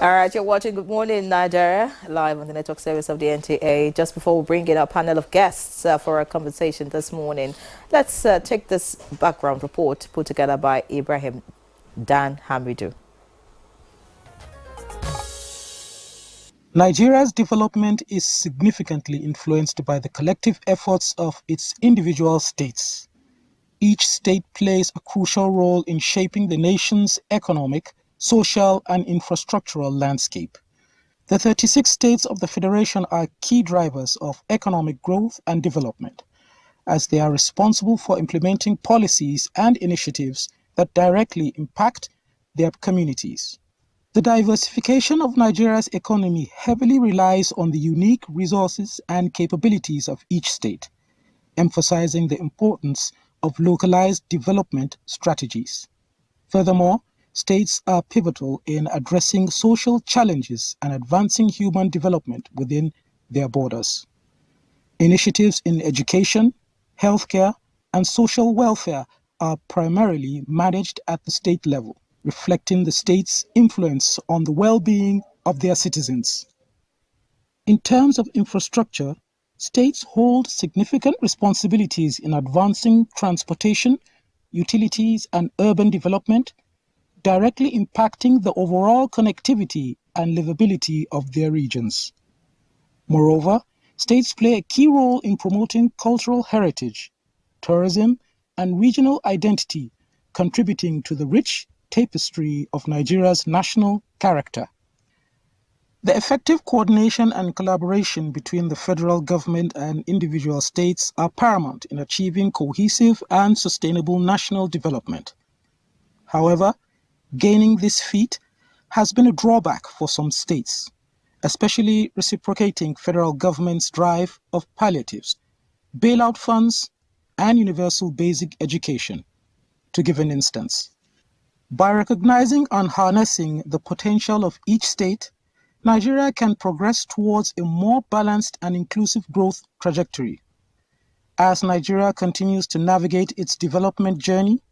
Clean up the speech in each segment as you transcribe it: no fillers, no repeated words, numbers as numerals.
All right, you're watching Good Morning Nigeria, live on the network service of the NTA. Just before we bring in our panel of guests for our conversation this morning, let's take this background report put together by Ibrahim Dan Hamidou. Nigeria's development is significantly influenced by the collective efforts of its individual states. Each state plays a crucial role in shaping the nation's economic, social, and infrastructural landscape. The 36 states of the Federation are key drivers of economic growth and development, as they are responsible for implementing policies and initiatives that directly impact their communities. The diversification of Nigeria's economy heavily relies on the unique resources and capabilities of each state, emphasizing the importance of localized development strategies. Furthermore, states are pivotal in addressing social challenges and advancing human development within their borders. Initiatives in education, healthcare, and social welfare are primarily managed at the state level, reflecting the state's influence on the well-being of their citizens. In terms of infrastructure, states hold significant responsibilities in advancing transportation, utilities, and urban development, directly impacting the overall connectivity and livability of their regions. Moreover, states play a key role in promoting cultural heritage, tourism, and regional identity, contributing to the rich tapestry of Nigeria's national character. The effective coordination and collaboration between the federal government and individual states are paramount in achieving cohesive and sustainable national development. However, gaining this feat has been a drawback for some states, especially reciprocating federal government's drive of palliatives, bailout funds, and universal basic education, to give an instance. By recognizing and harnessing the potential of each state, Nigeria can progress towards a more balanced and inclusive growth trajectory. As Nigeria continues to navigate its development journey,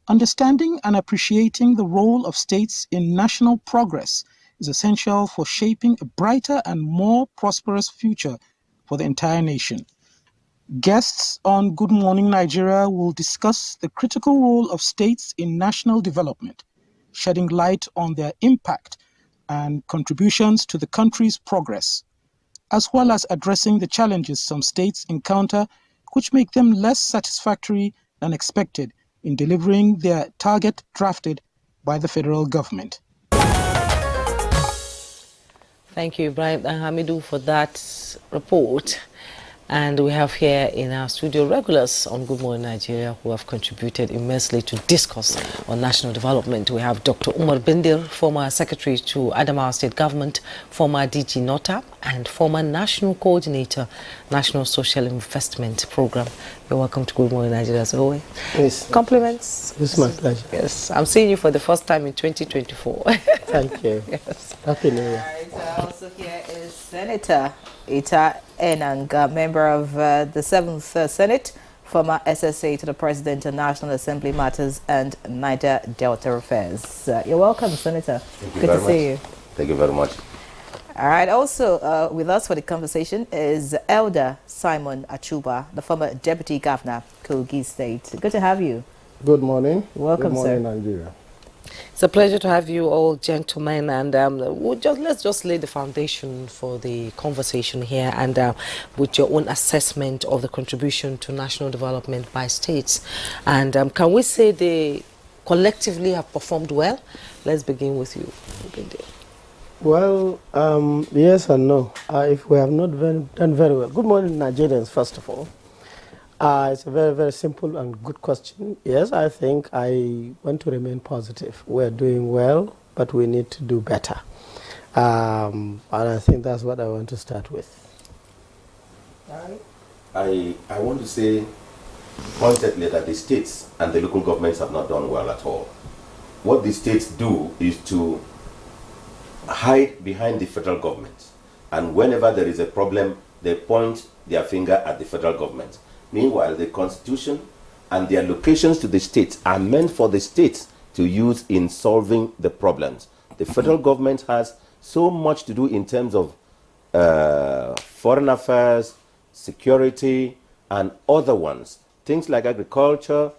understanding and appreciating the role of states in national progress is essential for shaping a brighter and more prosperous future for the entire nation. Guests on Good Morning Nigeria will discuss the critical role of states in national development, shedding light on their impact and contributions to the country's progress, as well as addressing the challenges some states encounter which make them less satisfactory than expected in delivering their target drafted by the federal government. Thank you, Ibrahim Hamidou, for that report. And we have here in our studio regulars on Good Morning Nigeria who have contributed immensely to discuss on national development. We have Dr. Umar Bindir, former Secretary to Adamawa State Government, former DG NOTA, and former National Coordinator, National Social Investment Program. You're welcome to Good Morning Nigeria as always. Yes. Compliments. It's my pleasure. Yes, I'm seeing you for the first time in 2024. Thank you. Yes. Happy New Year. Also here is Senator Ita Enang, member of the 7th Senate, former SSA to the President of National Assembly Matters and Niger Delta Affairs. You're welcome, Senator. Good to see you. Thank you very much. All right, also with us for the conversation is Elder Simon Achuba, the former Deputy Governor, Kogi State. Good to have you. Good morning. Welcome, Good morning, sir. Nigeria. It's a pleasure to have you all, gentlemen, and let's just lay the foundation for the conversation here, and with your own assessment of the contribution to national development by states. And can we say they collectively have performed well? Let's begin with you. Well, yes and no. If we have not done very well. Good morning, Nigerians, first of all. It's a very, very simple and good question. Yes, I think I want to remain positive. We're doing well, but we need to do better. And I think that's what I want to start with. I want to say pointedly that the states and the local governments have not done well at all. What the states do is to hide behind the federal government. And whenever there is a problem, they point their finger at the federal government. Meanwhile, the constitution and the allocations to the states are meant for the states to use in solving the problems. The federal government has so much to do in terms of foreign affairs, security, and other ones. Things like agriculture,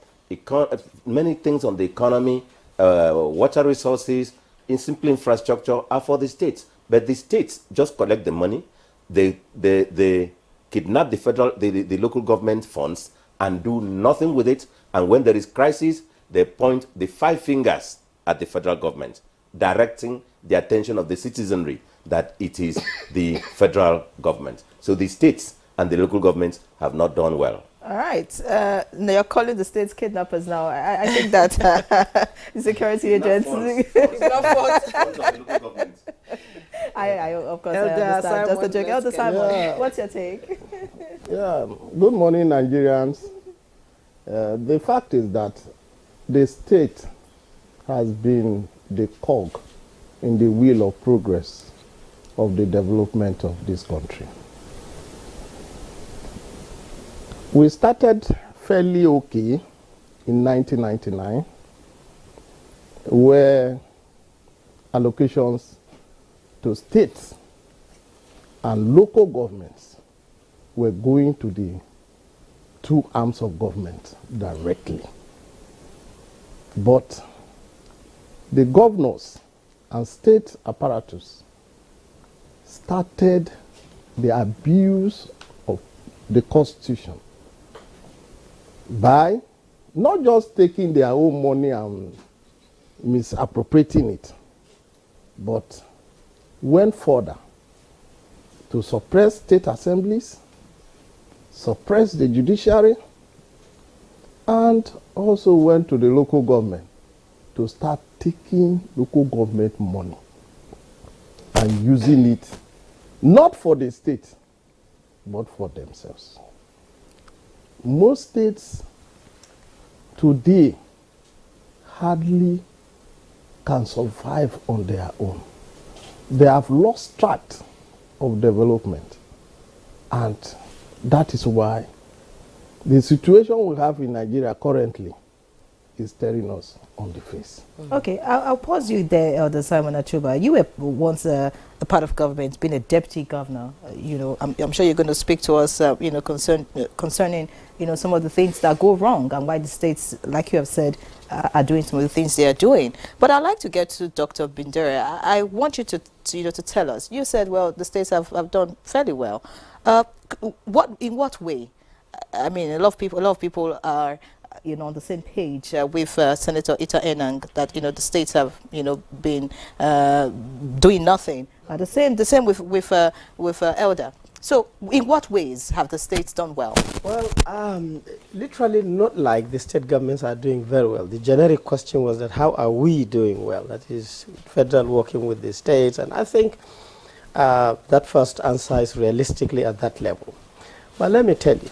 many things on the economy, water resources, in simple infrastructure are for the states. But the states just collect the money, they kidnap the local government funds and do nothing with it. And when there is crisis, they point the five fingers at the federal government, directing the attention of the citizenry that it is the federal government. So the states and the local governments have not done well. All right. Now you're calling the states kidnappers now. I think that the security agents. It's not fault. I of course, Elder I understand. Simon, Just a joke. Elder Simon, Yeah. what's your take? Yeah, good morning, Nigerians. The fact is that the state has been the cog in the wheel of progress of the development of this country. We started fairly okay in 1999, where allocations to states and local governments were going to the two arms of government directly. But the governors and state apparatus started the abuse of the Constitution by not just taking their own money and misappropriating it, but went further to suppress state assemblies, suppress the judiciary, and also went to the local government to start taking local government money and using it not for the state, but for themselves. Most states today hardly can survive on their own. They have lost track of development, and that is why the situation we have in Nigeria currently is staring us on the face. Okay, I'll pause you there, Elder Simon Achuba. You were once a part of government, being a deputy governor. I'm sure you're going to speak to us, concerning, some of the things that go wrong and why the states, like you have said, are doing some of the things they are doing. But I'd like to get to Dr. Bindere. I want you to tell us. You said, well, the states have done fairly well. In what way? I mean, a lot of people are, on the same page with Senator Ita Enang that the states have been doing nothing. The same with Elder. So, in what ways have the states done well? Well, literally not like the state governments are doing very well. The generic question was that how are we doing well? That is, federal working with the states, and I think that first answer is realistically at that level. But let me tell you,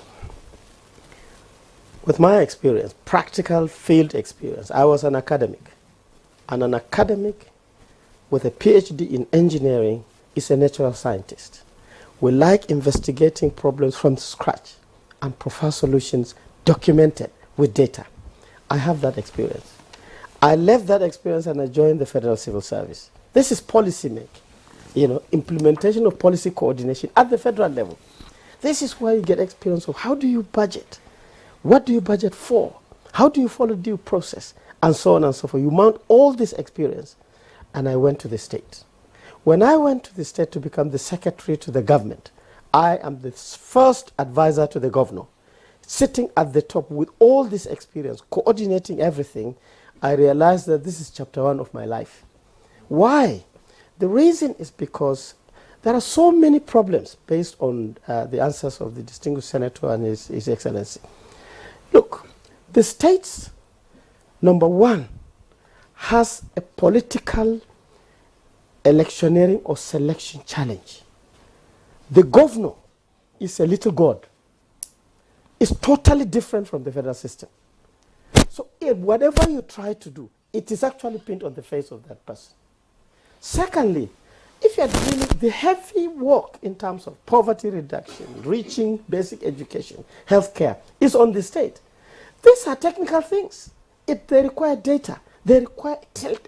with my experience, practical field experience, I was an academic. And an academic with a PhD in engineering is a natural scientist. We like investigating problems from scratch and provide solutions documented with data. I have that experience. I left that experience and I joined the Federal Civil Service. This is policy making, implementation of policy coordination at the federal level. This is where you get experience of how do you budget? What do you budget for? How do you follow due process? And so on and so forth. You mount all this experience. And I went to the state. When I went to the state to become the secretary to the government, I am the first advisor to the governor. Sitting at the top with all this experience, coordinating everything, I realized that this is chapter 1 of my life. Why? The reason is because there are so many problems based on the answers of the distinguished senator and His Excellency. Look, the states, number one, has a political electioneering or selection challenge. The governor is a little god. It's totally different from the federal system. So whatever you try to do, it is actually pinned on the face of that person. Secondly, if you're doing the heavy work in terms of poverty reduction, reaching basic education, healthcare, is on the state. These are technical things. They require data. They require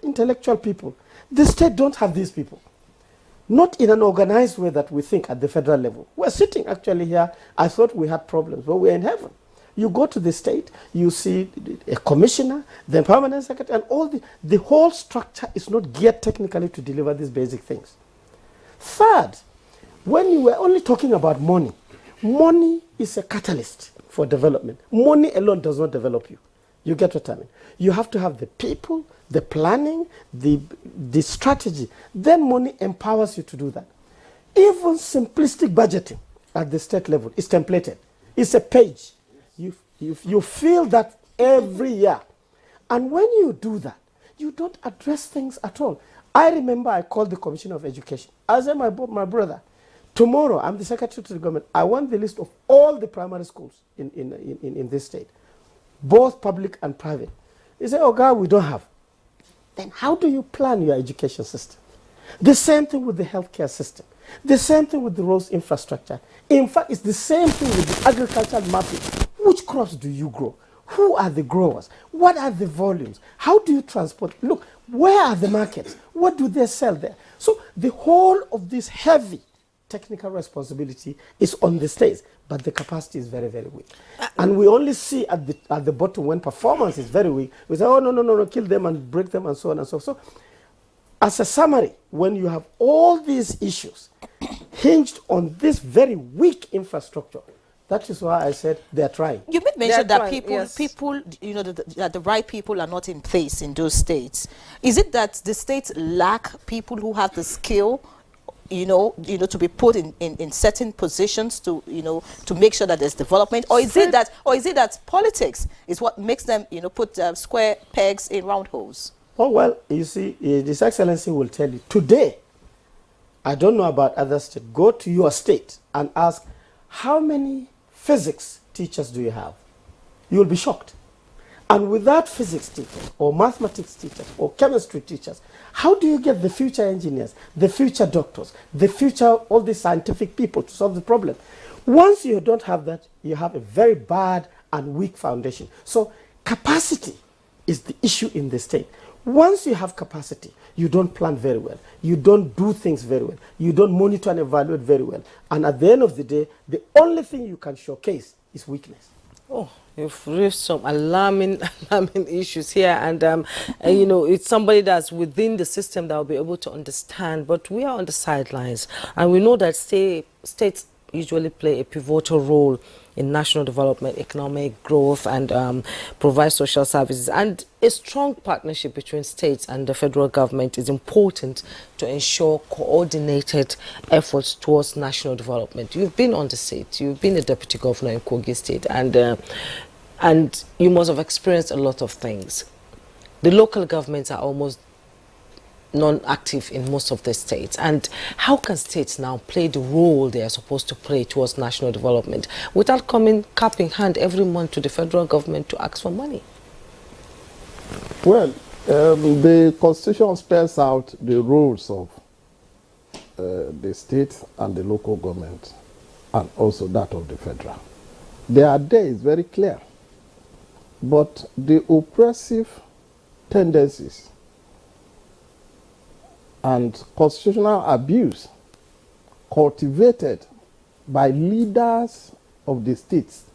intellectual people. The state don't have these people. not in an organized way that we think at the federal level. We're sitting actually here, I thought we had problems, but we're in heaven. You go to the state, you see a commissioner, the permanent secretary, and all the whole structure is not geared technically to deliver these basic things. Third, when you were only talking about money, money is a catalyst for development. Money alone does not develop you. You get what I mean? You have to have the people, the planning, the strategy. Then money empowers you to do that. Even simplistic budgeting at the state level is templated. It's a page. You feel that every year. And when you do that, you don't address things at all. I remember I called the Commissioner of Education. I said, my brother, tomorrow I'm the Secretary to the government. I want the list of all the primary schools in this state, both public and private. He said, oh God, we don't have. Then how do you plan your education system? The same thing with the healthcare system. The same thing with the roads infrastructure. In fact, it's the same thing with the agricultural mapping. Which crops do you grow? Who are the growers? What are the volumes? How do you transport? Look, where are the markets? What do they sell there? So the whole of this heavy technical responsibility is on the states, but the capacity is very, very weak. And we only see at the bottom when performance is very weak, we say, oh, no, kill them and break them and so on and so forth. So as a summary, when you have all these issues hinged on this very weak infrastructure, that is why I said they're trying. You made mention that trying, yes. people, you know, that the right people are not in place in those states. Is it that the states lack people who have the skill, you know, to be put in certain positions to make sure that there's development, or is it that politics is what makes them, put square pegs in round holes? Oh well, you see, His Excellency will tell you today. I don't know about other states. Go to your state and ask, how many physics teachers do you have? You will be shocked. And without physics teachers, or mathematics teachers, or chemistry teachers, how do you get the future engineers, the future doctors, the future, all the scientific people to solve the problem? Once you don't have that, you have a very bad and weak foundation. So capacity is the issue in the state. Once you have capacity, you don't plan very well. You don't do things very well. You don't monitor and evaluate very well. And at the end of the day, the only thing you can showcase is weakness. Oh, you've raised some alarming issues here, and it's somebody that's within the system that will be able to understand. But we are on the sidelines, and we know that states usually play a pivotal role in national development, economic growth, and provide social services. And a strong partnership between states and the federal government is important to ensure coordinated efforts towards national development. You've been on the state, you've been a deputy governor in Kogi State, and you must have experienced a lot of things. The local governments are almost non-active in most of the states. And how can states now play the role they are supposed to play towards national development without coming cap in hand every month to the federal government to ask for money? Well, the Constitution spells out the roles of the state and the local government, and also that of the federal. They are there, it's very clear. But the oppressive tendencies and constitutional abuse cultivated by leaders of the states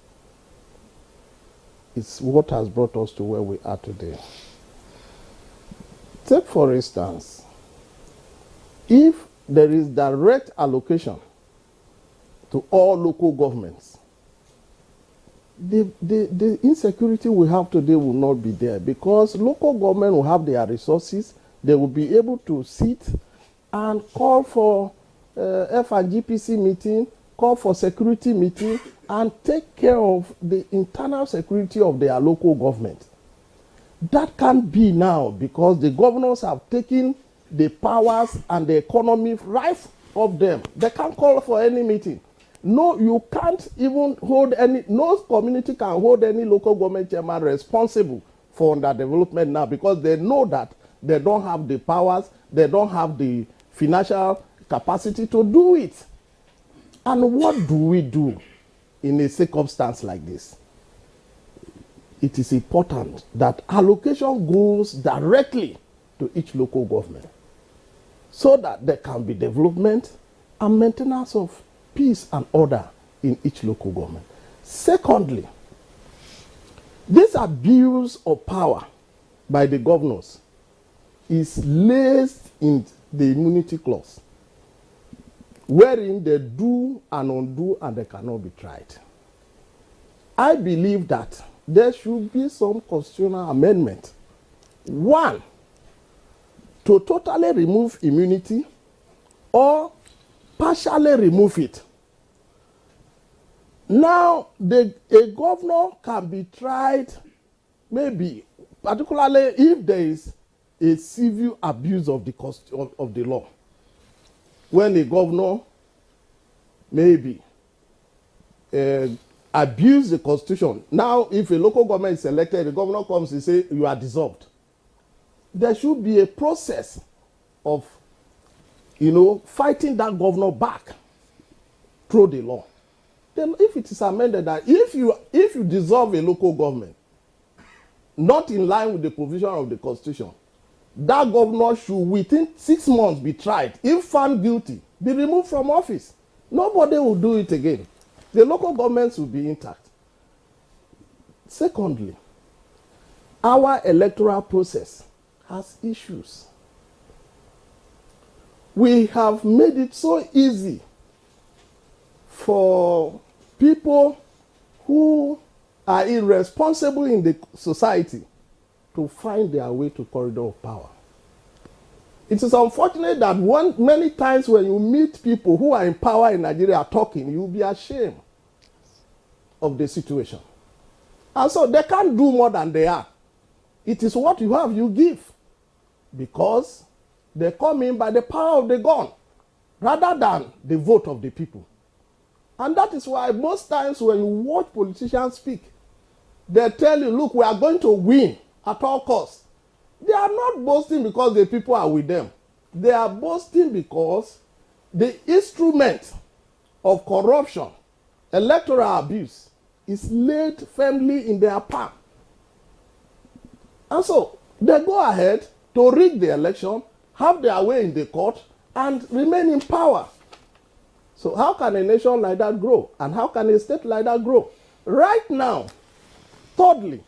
is what has brought us to where we are today. Take, for instance, if there is direct allocation to all local governments, the insecurity we have today will not be there, because local government will have their resources. They will be able to sit and call for F&GPC meeting, call for security meeting, and take care of the internal security of their local government. That can't be now, because the governors have taken the powers and the economy right of them. They can't call for any meeting. No, you can't even hold any, no community can hold any local government chairman responsible for underdevelopment now, because they know that they don't have the powers, they don't have the financial capacity to do it. And what do we do in a circumstance like this? It is important that allocation goes directly to each local government, so that there can be development and maintenance of peace and order in each local government. Secondly, this abuse of power by the governors is laced in the immunity clause, wherein they do and undo and they cannot be tried. I believe that there should be some constitutional amendment. One, to totally remove immunity or partially remove it. Now, a governor can be tried, maybe, particularly if there is a civil abuse of the law. When a governor maybe abuse the constitution. Now, if a local government is elected, the governor comes and says, you are dissolved. There should be a process of, fighting that governor back through the law. Then if it is amended that if you dissolve a local government, not in line with the provision of the constitution, that governor should within 6 months be tried. If found guilty, be removed from office. Nobody will do it again. The local governments will be intact. Secondly, our electoral process has issues. We have made it so easy for people who are irresponsible in the society to find their way to corridor of power. It is unfortunate that many times when you meet people who are in power in Nigeria talking, you'll be ashamed of the situation. And so they can't do more than they are. It is what you have, you give. Because they come in by the power of the gun rather than the vote of the people. And that is why most times when you watch politicians speak, they tell you, look, we are going to win at all costs. They are not boasting because the people are with them. They are boasting because the instrument of corruption, electoral abuse, is laid firmly in their palm. And so they go ahead to rig the election, have their way in the court, and remain in power. So how can a nation like that grow? And how can a state like that grow? Right now, thirdly,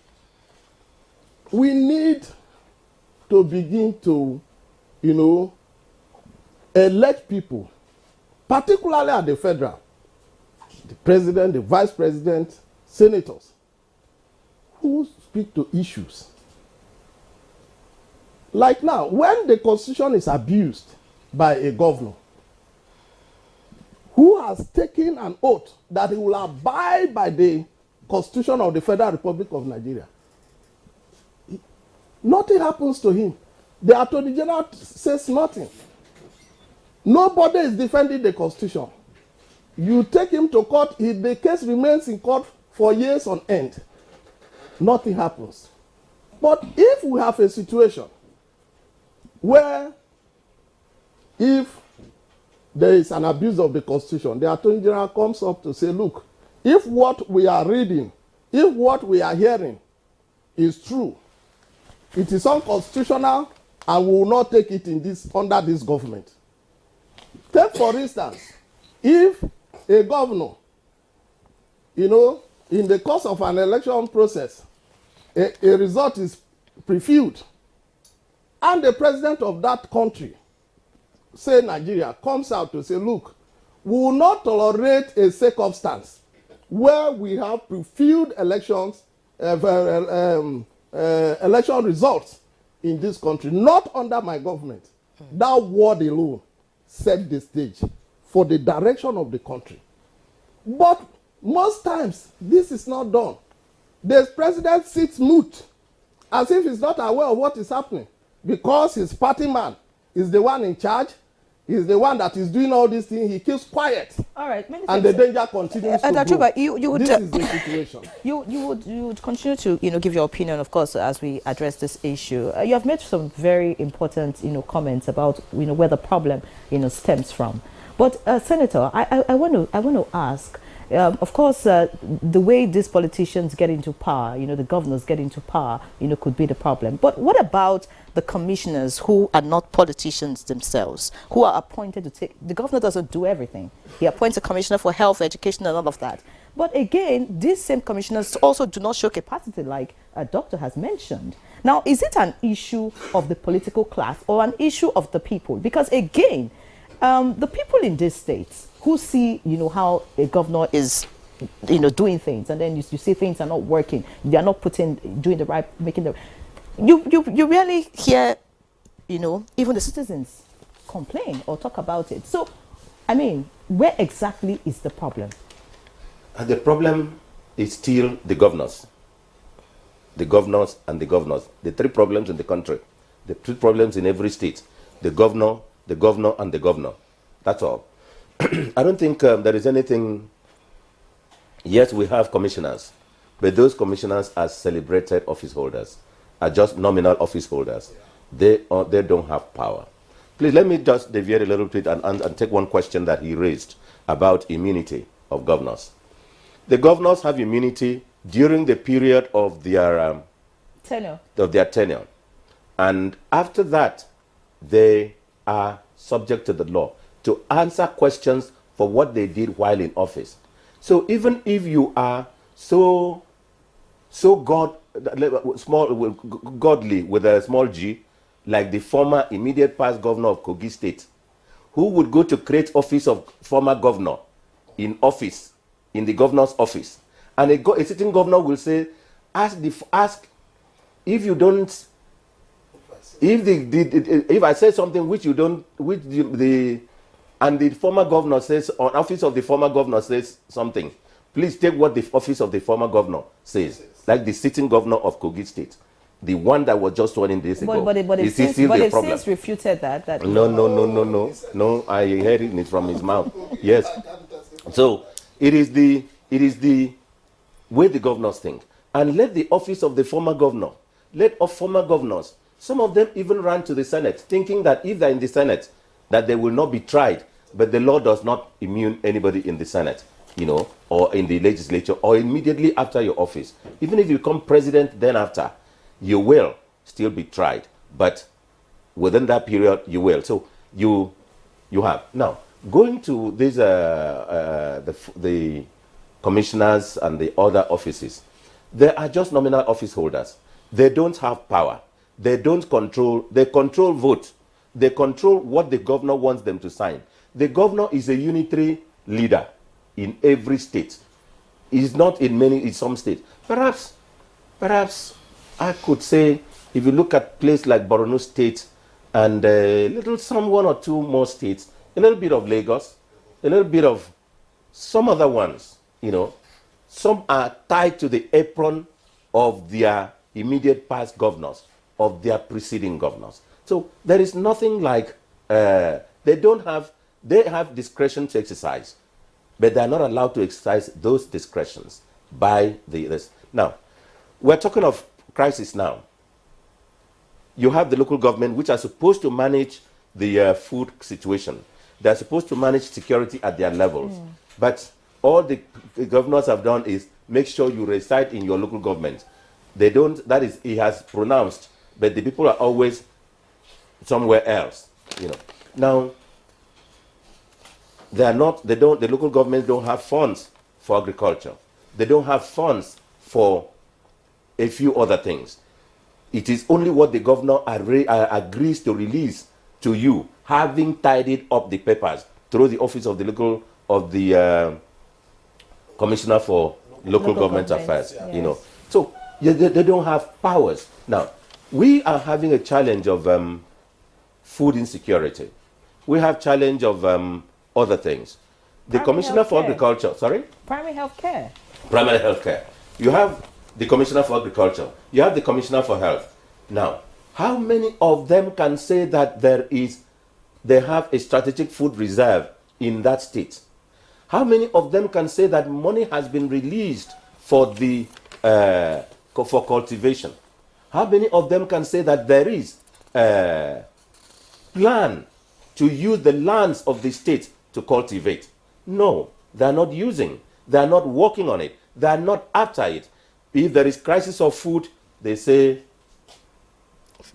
we need to begin to, elect people, particularly at the federal, the president, the vice president, senators, who speak to issues. Like now, when the constitution is abused by a governor who has taken an oath that he will abide by the Constitution of the Federal Republic of Nigeria, nothing happens to him. The Attorney General says nothing. Nobody is defending the Constitution. You take him to court, the case remains in court for years on end. Nothing happens. But if we have a situation where if there is an abuse of the Constitution, the Attorney General comes up to say, look, if what we are reading, if what we are hearing is true, it is unconstitutional and we will not take it under this government. Take for instance, if a governor, in the course of an election process, a result is previewed, and the president of that country, say Nigeria, comes out to say, look, we will not tolerate a circumstance where we have previewed elections, election results in this country, not under my government. That word alone set the stage for the direction of the country. But most times, this is not done. The president sits mute, as if he's not aware of what is happening, because his party man is the one in charge, he's the one that is doing all these things, he keeps quiet. All right, and the danger continues to grow. You would, this is the situation. You would continue to give your opinion, of course, as we address this issue. You have made some very important comments about where the problem stems from. But Senator, I want to ask, Of course, the way these politicians get into power, the governors get into power, could be the problem. But what about the commissioners who are not politicians themselves, who are appointed to take? The governor doesn't do everything. He appoints a commissioner for health, education, and all of that. But again, these same commissioners also do not show capacity, like a doctor has mentioned. Now, is it an issue of the political class or an issue of the people? Because again, the people in these states who see, how a governor is, doing things, and then you see things are not working, they are not doing the right, making the, you rarely hear, even the citizens complain or talk about it. So, I mean, where exactly is the problem? The problem is still the governors. The governors and the governors. The three problems in the country. The three problems in every state. The governor, and the governor. That's all. I don't think there is anything. Yes, we have commissioners, but those commissioners are celebrated office holders, are just nominal office holders. They don't have power. Please let me just deviate a little bit and take one question that he raised about immunity of governors. The governors have immunity during the period of their tenure. And after that, they are subject to the law to answer questions for what they did while in office. So even if you are so godly with a small g, like the former immediate past governor of Kogi State, who would go to create office of former governor in the governor's office, and a sitting governor will say, ask if you don't, if I say something which you don't, and the former governor says, or office of the former governor says something, please take what the office of the former governor says. Like the sitting governor of Kogi State, the one that was just sworn in days ago. But they've since refuted that. No, I heard it from his mouth. Yes. So it is the way the governors think. And let the office of the former governor, former governors, some of them even ran to the Senate, thinking that if they're in the Senate, that they will not be tried. But the law does not immune anybody in the Senate, or in the legislature, or immediately after your office. Even if you become president then after, you will still be tried. But within that period, you will. So you have. Now, going to these the commissioners and the other offices, they are just nominal office holders. They don't have power. They don't control. They control vote. They control what the governor wants them to sign. The governor is a unitary leader in every state. He's not in some states. Perhaps I could say, if you look at places like Borno State and one or two more states, a little bit of Lagos, a little bit of some other ones, some are tied to the apron of their immediate past governors, of their preceding governors. So there is nothing like, they have discretion to exercise, but they are not allowed to exercise those discretions by this. Now, we're talking of crisis now. You have the local government, which are supposed to manage the food situation. They're supposed to manage security at their levels. But all the governors have done is make sure you reside in your local government. They don't, that is, he has pronounced, but the people are always somewhere else, Now, the local governments don't have funds for agriculture. They don't have funds for a few other things. It is only what the governor agrees to release to you, having tidied up the papers through the office of the Commissioner for Local Government Affairs, yes. So they don't have powers. Now, we are having a challenge of food insecurity. We have challenge of other things. The Commissioner for Agriculture, Primary health care. Primary health care. You have the Commissioner for Agriculture. You have the Commissioner for Health. Now, how many of them can say that they have a strategic food reserve in that state? How many of them can say that money has been released for for cultivation? How many of them can say that there is a plan to use the lands of the state to cultivate? No, they are not using. They are not working on it. They are not after it. If there is crisis of food, they say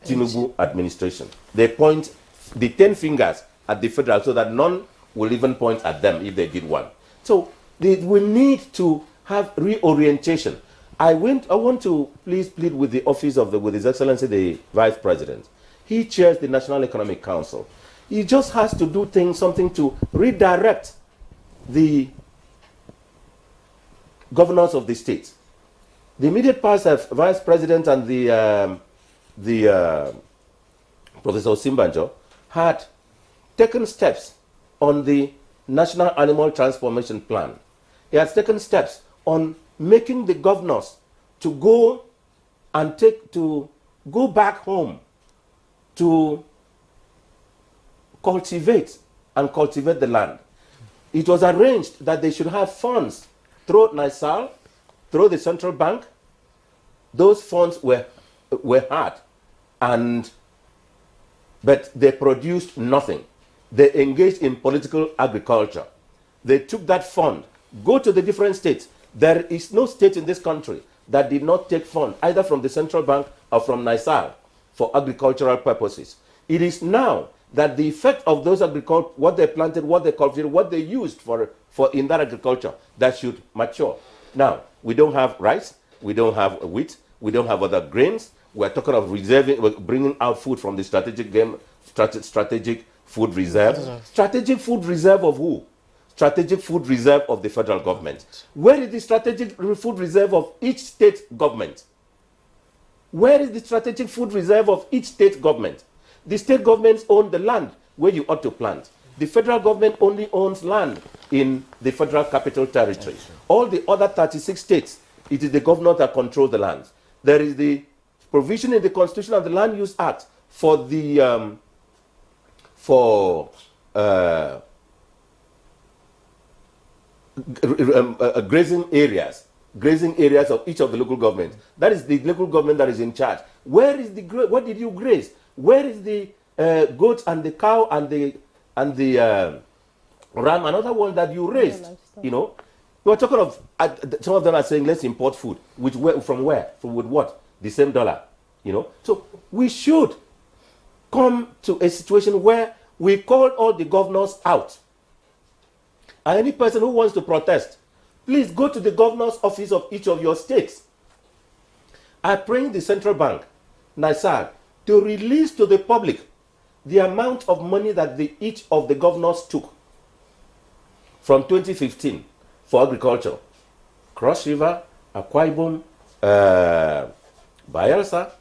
Tinubu administration. They point the 10 fingers at the federal so that none will even point at them if they did one. So we need to have reorientation. I want to please plead with the office of with His Excellency the Vice President. He chairs the National Economic Council. He just has to do something to redirect the governors of the states. The immediate past Vice President and the Professor Simbanjo had taken steps on the National Animal Transformation Plan. He has taken steps on making the governors to go back home to cultivate the land. It was arranged that they should have funds through NISAL, through the central bank. Those funds were hard, but they produced nothing. They engaged in political agriculture. They took that fund, go to the different states. There is no state in this country that did not take funds, either from the central bank or from NISAL, for agricultural purposes. It is now that the effect of those what they planted, what they cultivated, what they used for in that agriculture, that should mature. Now, we don't have rice, we don't have wheat, we don't have other grains. We're talking of bringing out food from the strategic food reserve. Strategic food reserve of who? Strategic food reserve of the federal government. Where is the strategic food reserve of each state government? Where is the strategic food reserve of each state government? The state governments own the land where you ought to plant. The federal government only owns land in the federal capital territory. All the other 36 states, it is the governor that controls the lands. There is the provision in the Constitution of the Land Use Act for the grazing areas of each of the local governments. That is the local government that is in charge. Where is what did you graze? Where is the goat and the cow and the ram, another one that you raised? You know, we are talking of some of them are saying let's import food. From where? From with what? The same dollar. You know, so we should come to a situation where we call all the governors out. And any person who wants to protest, please go to the governor's office of each of your states. I bring the central bank, NISAG, to release to the public the amount of money that each of the governors took from 2015 for agriculture. Cross River, Akwa Ibom, Bayelsa,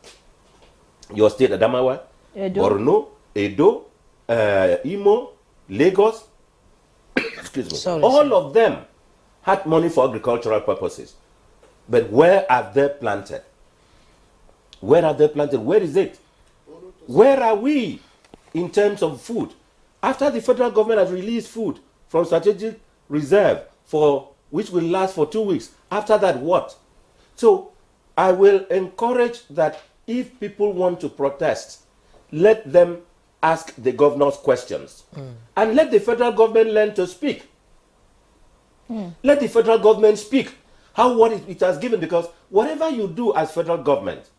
your state Adamawa, Borno, Edo, Imo, Lagos, excuse me. Sorry, all of them had money for agricultural purposes. But where have they planted? Where have they planted? Where is it? Where are we in terms of food? After the federal government has released food from strategic reserve which will last for 2 weeks, after that what? So I will encourage that if people want to protest, let them ask the governors questions. And let the federal government learn to speak. Let the federal government speak what it has given, because whatever you do as federal government,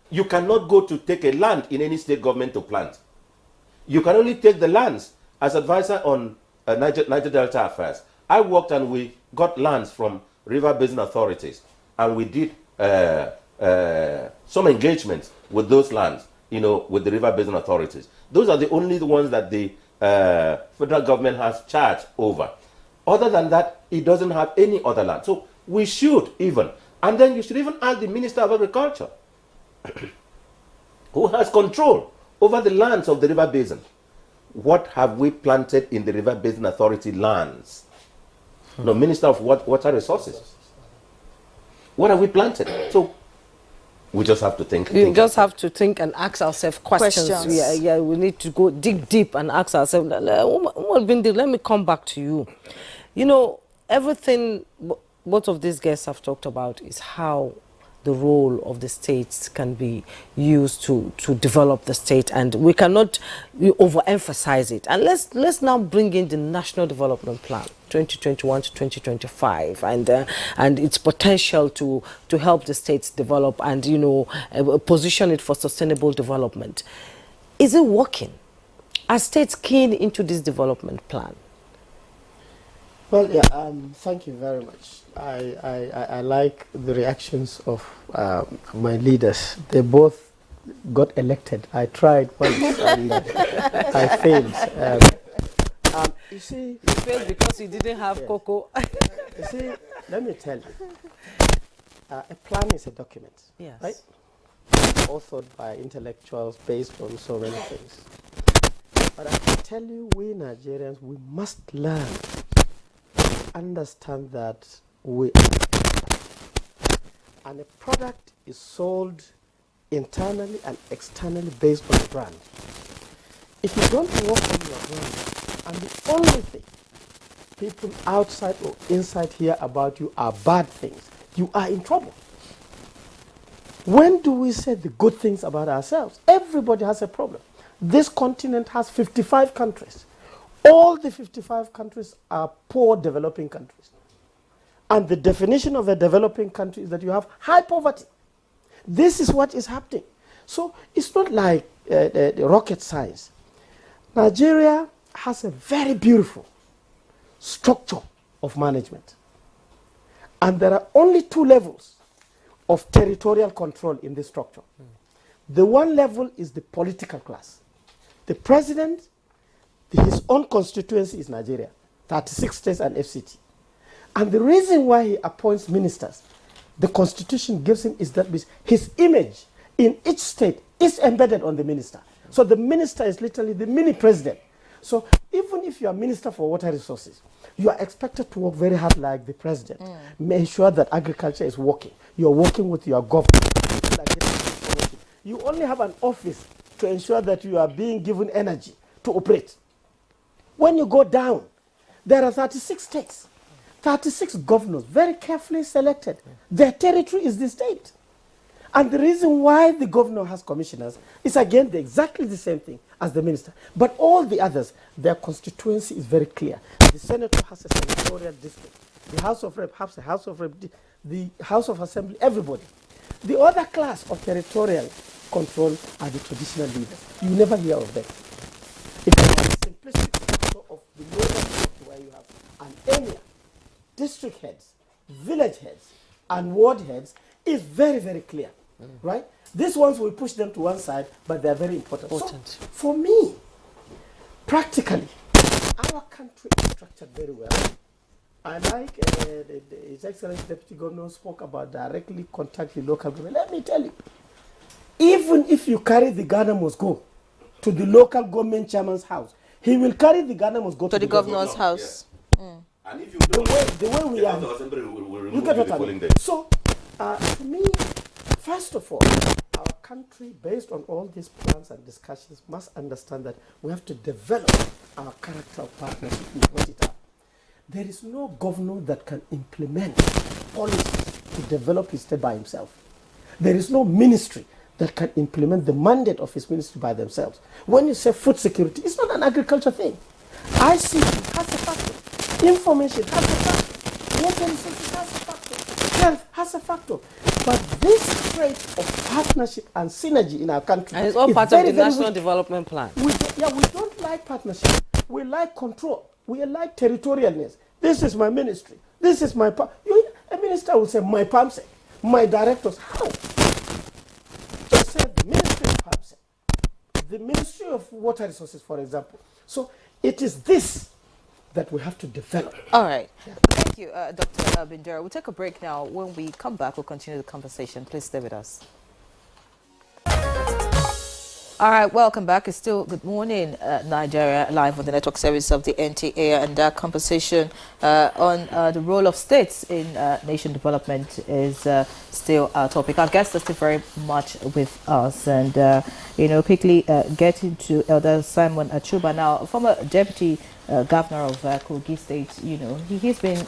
you cannot go to take a land in any state government to plant. You can only take the lands as advisor on Niger Delta affairs. I worked and we got lands from river basin authorities, and we did some engagements with those lands, with the river basin authorities. Those are the only ones that the federal government has charge over. Other than that, it doesn't have any other land. So we should and then you should even ask the Minister of Agriculture, who has control over the lands of the river basin. What have we planted in the river basin authority lands? No, Minister of Water Resources. What have we planted? So we just have to think. We just have to think and ask ourselves questions. Yeah, we need to go deep and ask ourselves. Let me come back to you. Everything both of these guests have talked about is how the role of the states can be used to develop the state, and we cannot overemphasize it. And let's now bring in the National Development Plan 2021 to 2025 and its potential to help the states develop and position it for sustainable development. Is it working? Are states keen into this development plan? Well, yeah, thank you very much. I like the reactions of my leaders. They both got elected. I tried once and I failed. You see, you failed because you didn't have cocoa. You see, let me tell you, a plan is a document, yes, right? Authored by intellectuals based on so many things. But I can tell you, we Nigerians, we must learn understand that we and a product is sold internally and externally based on the brand. If you don't work on your brand and the only thing people outside or inside hear about you are bad things, you are in trouble. When do we say the good things about ourselves? Everybody has a problem. This continent has 55 countries. All the 55 countries are poor developing countries. And the definition of a developing country is that you have high poverty. This is what is happening. So it's not like the rocket science. Nigeria has a very beautiful structure of management. And there are only two levels of territorial control in this structure. The one level is the political class. The president, his own constituency is Nigeria, 36 states and FCT. And the reason why he appoints ministers, the constitution gives him, is that his image in each state is embedded on the minister. So the minister is literally the mini president. So even if you are minister for water resources, you are expected to work very hard like the president. Make sure that agriculture is working. You are working with your government. People are getting information. You only have an office to ensure that you are being given energy to operate. When you go down, there are 36 states, 36 governors, very carefully selected. Their territory is the state. And the reason why the governor has commissioners is, again, exactly the same thing as the minister. But all the others, their constituency is very clear. The senator has a senatorial district. The House of Rep has a House of Rep, the House of Assembly, everybody. The other class of territorial control are the traditional leaders. You never hear of them. It is a simplistic structure of the local structure where you have an emir, district heads, village heads, and ward heads is very, very clear, right? These ones, we push them to one side, but they're very important. So, for me, practically, our country is structured very well. I like His Excellency Deputy Governor spoke about directly contact the local government. Let me tell you, even if you carry the Ghana must go to the local government chairman's house, he will carry the Ghana must go to the governor's house. Yeah. And if you don't, the way we are, you get what I mean. So, to me, first of all, our country, based on all these plans and discussions, must understand that we have to develop our character of partnership with it up. There is no governor that can implement policies to develop his state by himself. There is no ministry that can implement the mandate of his ministry by themselves. When you say food security, it's not an agriculture thing. ICT has a factor. Information has a factor. Water resources has a factor. Health has a factor. But this trait of partnership and synergy in our country, and it's all part of the National Development Plan. We don't like partnership. We like control. We like territorialness. This is my ministry. This is my a minister will say, my PAMSEC, my directors. How? Just say the ministry of PAMSEC, the Ministry of Water Resources, for example. So it is this that we have to develop. All right. Yeah. Thank you, Dr. Bindera. We'll take a break now. When we come back, we'll continue the conversation. Please stay with us. All right, welcome back. It's still Good Morning Nigeria, live on the network service of the NTA, and that conversation on the role of states in nation development is still our topic. Our guests are still very much with us, and quickly getting to Elder Simon Achuba now, former deputy governor of Kogi State, he's been,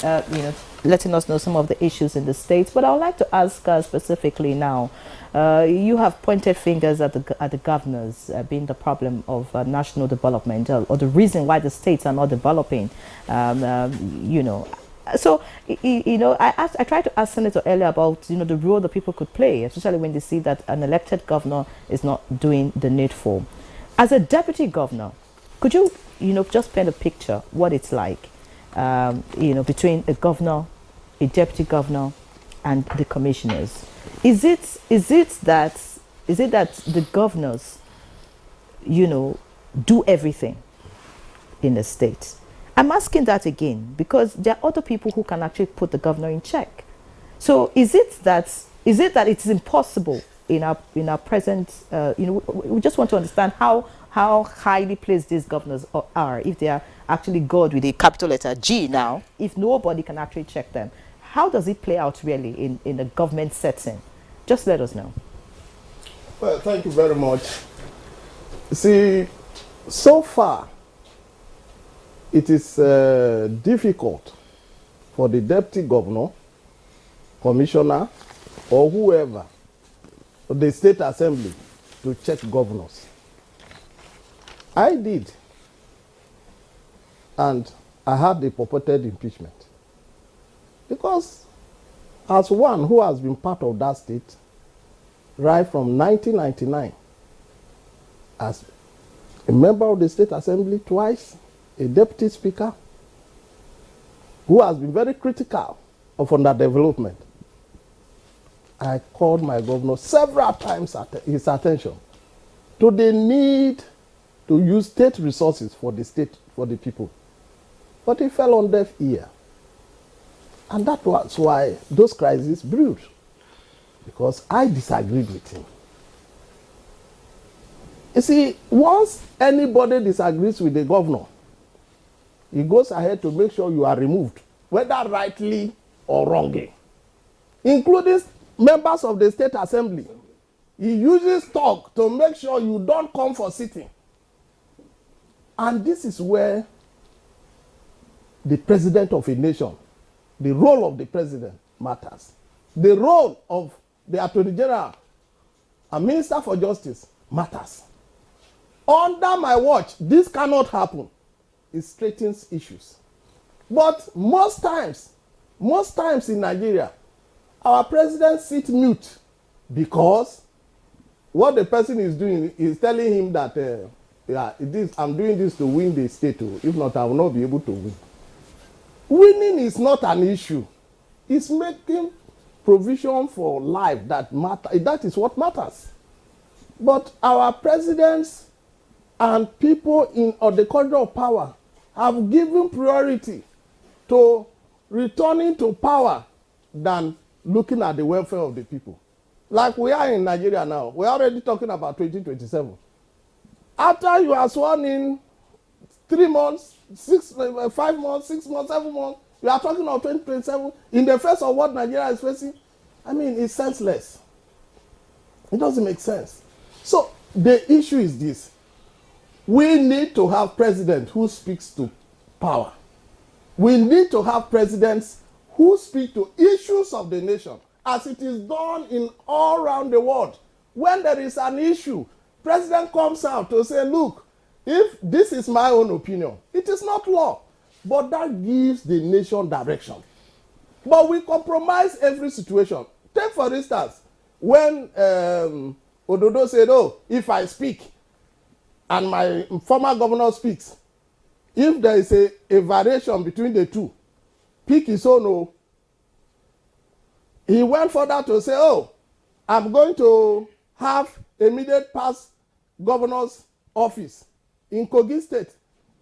letting us know some of the issues in the state. But I would like to ask specifically now, you have pointed fingers at the governors being the problem of national development, or the reason why the states are not developing, So, I tried to ask Senator earlier about, the role that people could play, especially when they see that an elected governor is not doing the needful. As a deputy governor, could you, just paint a picture what it's like, between a governor, a deputy governor, and the commissioners? Is it that the governors, do everything in the state? I'm asking that again because there are other people who can actually put the governor in check. So is it that it's impossible in our present? We just want to understand how highly placed these governors are, if they are actually God with a capital letter G now, if nobody can actually check them. How does it play out really in a government setting? Just let us know. Well, thank you very much. See, so far, it is difficult for the deputy governor, commissioner, or whoever, the state assembly, to check governors. I did, and I had the purported impeachment. Because as one who has been part of that state right from 1999, as a member of the state assembly twice, a deputy speaker, who has been very critical of underdevelopment, I called my governor several times at his attention to the need to use state resources for the state, for the people. But he fell on deaf ear. And that was why those crises brewed, because I disagreed with him. You see, once anybody disagrees with the governor, he goes ahead to make sure you are removed, whether rightly or wrongly, including members of the state assembly. He uses talk to make sure you don't come for sitting. And this is where the president of a nation, the role of the president matters. The role of the attorney general and minister for justice matters. Under my watch, this cannot happen. It straightens issues. But most times in Nigeria, our president sits mute because what the person is doing is telling him that I'm doing this to win the state. If not, I will not be able to win. Winning is not an issue. It's making provision for life that matters. That is what matters. But our presidents and people in the corridor of power have given priority to returning to power than looking at the welfare of the people. Like we are in Nigeria now, we're already talking about 2027. After you are sworn in 3 months, 5 months, 6 months, 7 months, you are talking of 2027 in the face of what Nigeria is facing. I mean, it's senseless. It doesn't make sense. So the issue is this. We need to have president who speaks to power. We need to have presidents who speak to issues of the nation, as it is done in all around the world. When there is an issue, president comes out to say, look, if this is my own opinion, it is not law, but that gives the nation direction. But we compromise every situation. Take for instance, when Ododo said, oh, if I speak, and my former governor speaks, if there is a variation between the two, pick his own. Oh. He went further to say, oh, I'm going to have immediate past governor's office in Kogi State.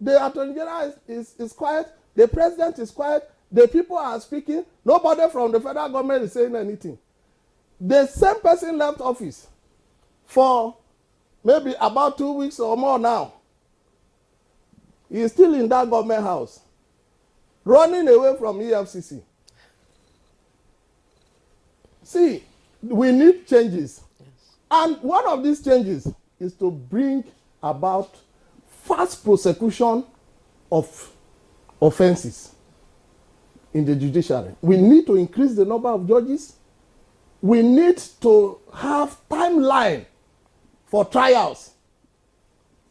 The attorney general is quiet, the president is quiet, the people are speaking, nobody from the federal government is saying anything. The same person left office for maybe about 2 weeks or more now. He is still in that government house, running away from EFCC. See, we need changes. Yes. And one of these changes is to bring about fast prosecution of offenses in the judiciary. We need to increase the number of judges. We need to have timeline for trials.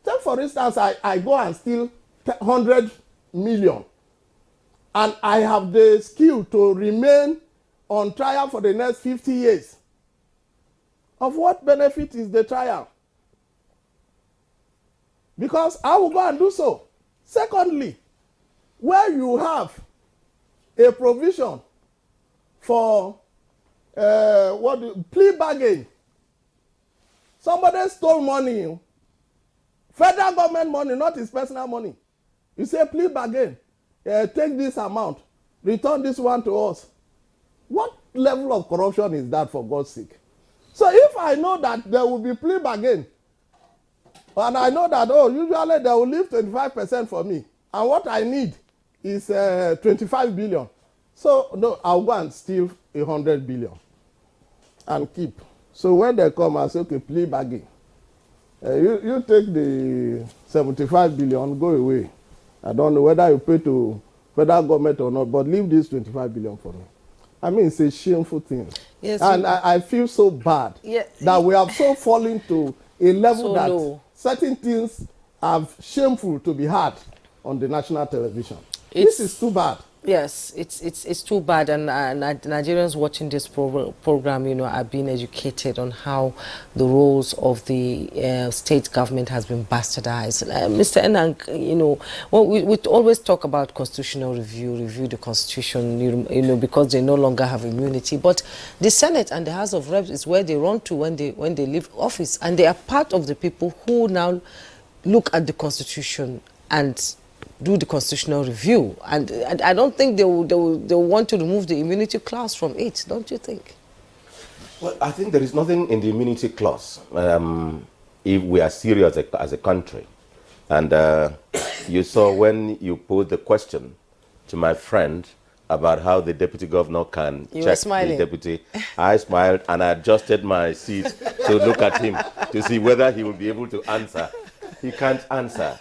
Take for instance, I go and steal 100 million, and I have the skill to remain on trial for the next 50 years. Of what benefit is the trial? Because I will go and do so. Secondly, where you have a provision for plea bargain, somebody stole money, federal government money, not his personal money. You say plea bargain, take this amount, return this one to us. What level of corruption is that, for God's sake? So if I know that there will be plea bargain, and I know that, oh, usually they will leave 25% for me, and what I need is 25 billion. So no, I'll go and steal 100 billion and keep. So when they come, I say, okay, plea bargain. You take the 75 billion, go away. I don't know whether you pay to federal government or not, but leave this 25 billion for me. I mean, it's a shameful thing. Yes, and I feel so bad that we have so fallen to a level that certain things are shameful to be heard on the national television. This is too bad. Yes, it's too bad, and Nigerians watching this program, you know, are being educated on how the roles of the state government has been bastardized. Mr. Enang, you know, well, we always talk about constitutional review the constitution, you know, because they no longer have immunity. But the Senate and the House of Reps is where they run to when they leave office, and they are part of the people who now look at the constitution and do the constitutional review, and I don't think they will want to remove the immunity clause from it, don't you think? Well, I think there is nothing in the immunity clause if we are serious as a country. And you saw when you put the question to my friend about how the deputy governor can check the deputy, I smiled and I adjusted my seat to look at him to see whether he will be able to answer. He can't answer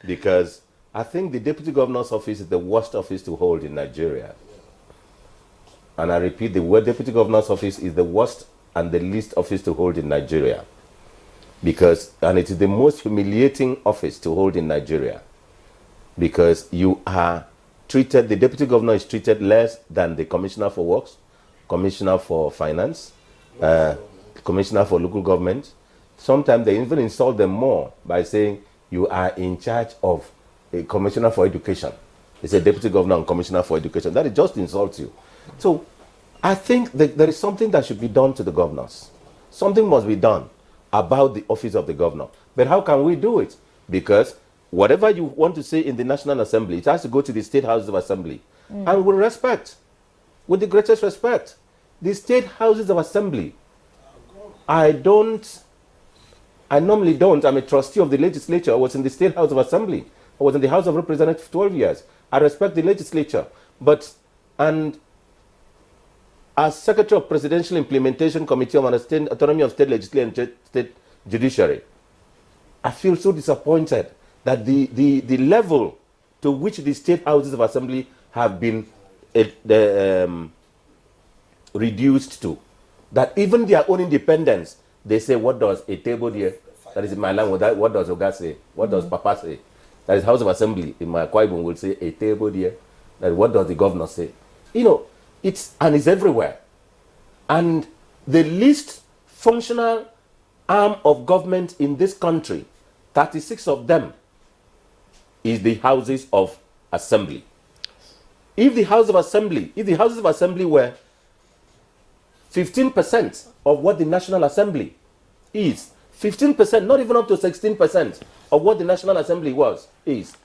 because I think the deputy governor's office is the worst office to hold in Nigeria. And I repeat, the word deputy governor's office is the worst and the least office to hold in Nigeria. And it is the most humiliating office to hold in Nigeria. Because you are treated, the deputy governor is treated less than the commissioner for works, commissioner for finance, commissioner for local government. Sometimes they even insult them more by saying you are in charge of a commissioner for education. It's a deputy governor and commissioner for education. That just insults you. So I think that there is something that should be done to the governors. Something must be done about the office of the governor. But how can we do it? Because whatever you want to say in the National Assembly, it has to go to the State Houses of Assembly. And with respect, with the greatest respect, the State Houses of Assembly, I normally don't. I'm a trustee of the legislature. I was in the State House of Assembly. I was in the House of Representatives for 12 years. I respect the legislature. And as Secretary of Presidential Implementation Committee on Autonomy of State Legislature and State Judiciary, I feel so disappointed that the level to which the State Houses of Assembly have been reduced to, that even their own independence, they say, what does a table here, that is in my language, what does Oga say? What does Papa say? That is House of Assembly, in my Kwaibun will say, a table here. That what does the governor say? You know, it's everywhere. And the least functional arm of government in this country, 36 of them, is the Houses of Assembly. If the Houses of Assembly were 15% of what the National Assembly is, 15%, not even up to 16% of what the National Assembly is,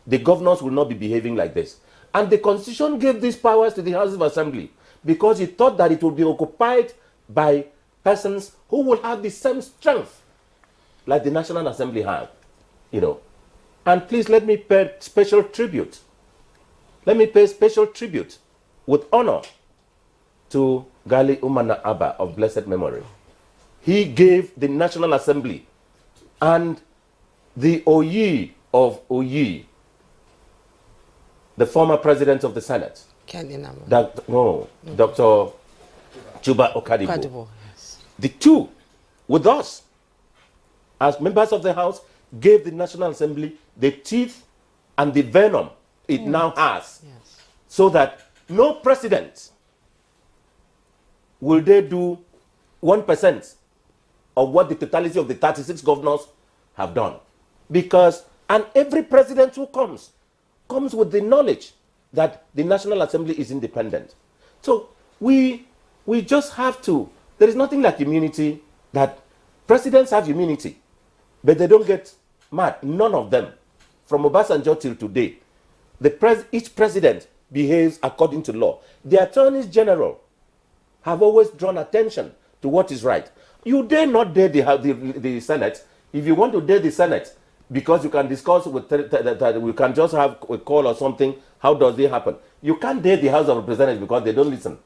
the governors will not be behaving like this. And the Constitution gave these powers to the Houses of Assembly because it thought that it would be occupied by persons who will have the same strength like the National Assembly have, you know. And please let me pay special tribute. Let me pay special tribute with honor to Gali Umana Abba of blessed memory. He gave the National Assembly and the Oyi of Oyi the former president of the Senate, Dr. Chuba Okadibo. Yes. The two, with us, as members of the House, gave the National Assembly the teeth and the venom it now has, so that no president will they do 1% of what the totality of the 36 governors have done. Because, and every president who comes with the knowledge that the National Assembly is independent. So we just have to, there is nothing like immunity, that presidents have immunity, but they don't get mad. None of them. From Obasanjo till today, each president behaves according to law. The attorneys general have always drawn attention to what is right. You dare not dare the Senate. If you want to dare the Senate, because you can discuss with that we can just have a call or something, how does it happen? You can't dare the House of Representatives because they don't listen.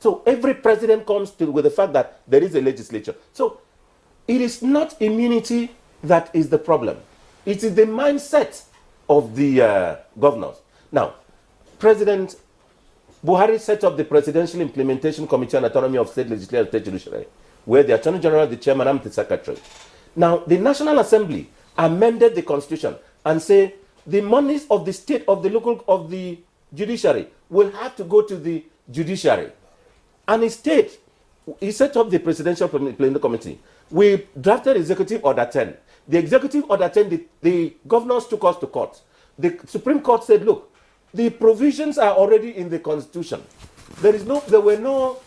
So every president comes with the fact that there is a legislature. So it is not immunity that is the problem. It is the mindset of the governors. Now, President Buhari set up the Presidential Implementation Committee on Autonomy of State Legislature and State Judiciary, where the Attorney General, the Chairman, and the Secretary. Now, the National Assembly amended the Constitution and say the monies of the state, of the judiciary will have to go to the judiciary. And he set up the Presidential Implementation Committee. We drafted Executive Order 10. The Executive Order 10, the governors took us to court. The Supreme Court said, look, the provisions are already in the Constitution. There were no,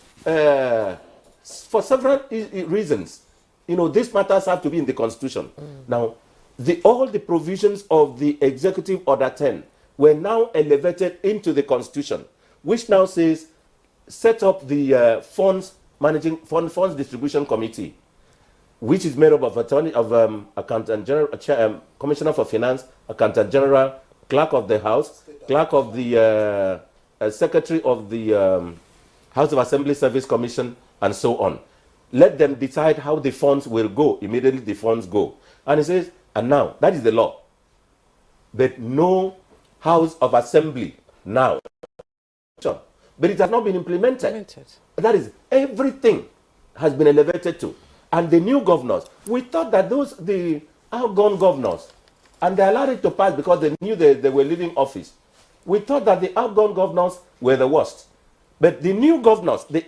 for several reasons, these matters have to be in the Constitution. Now, all the provisions of the Executive Order 10 were now elevated into the Constitution, which now says, set up the funds distribution committee, which is made up of accountant general, commissioner for finance, accountant general, clerk of the House, clerk of the secretary of the House of Assembly Service Commission, and so on. Let them decide how the funds will go. Immediately the funds go. And it says, and now, that is the law. But no House of Assembly now. But it has not been implemented. That is, everything has been elevated to. And the new governors, we thought that the outgone governors, and they allowed it to pass because they knew they were leaving office. We thought that the outgone governors were the worst. But the new governors, the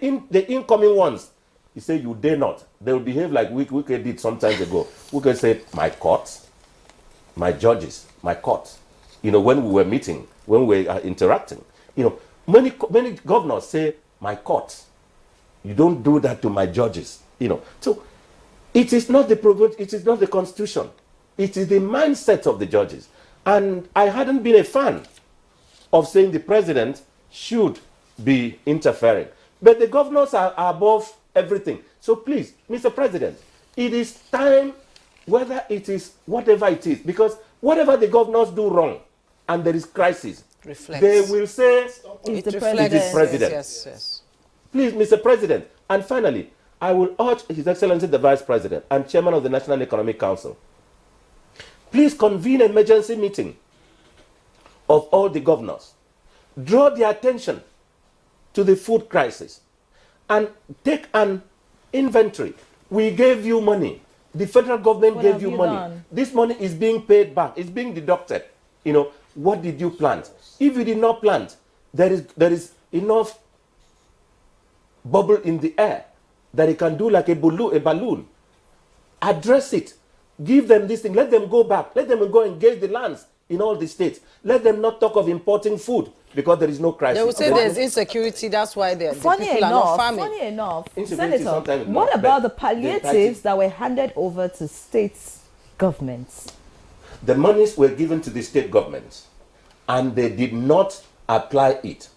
incoming ones, he said, you dare not. They will behave like we did some time ago. We could say, my courts, my judges, my courts. When we were meeting, when we were interacting, many governors say, my courts. You don't do that to my judges. So it is not the Constitution. It is the mindset of the judges. And I hadn't been a fan of saying the president should be interfering. But the governors are above everything. So please, Mr. President, it is time, whether it is whatever it is, because whatever the governors do wrong and there is crisis, they will say it is president. Yes. Please, Mr. President. And finally, I will urge His Excellency the Vice President and Chairman of the National Economic Council, please convene an emergency meeting of all the governors. Draw their attention to the food crisis and take an inventory. We gave you money. The federal government gave you money. Done? This money is being paid back. It's being deducted. What did you plant? If you did not plant, there is enough bubble in the air that it can do like a balloon. Address it. Give them this thing. Let them go back. Let them go engage the lands in all the states. Let them not talk of importing food because there is no crisis. They will say there's insecurity. That's why the people are not farming. Funny enough, Senator, what about the palliatives that were handed over to states' governments? The monies were given to the state governments, and they did not apply it.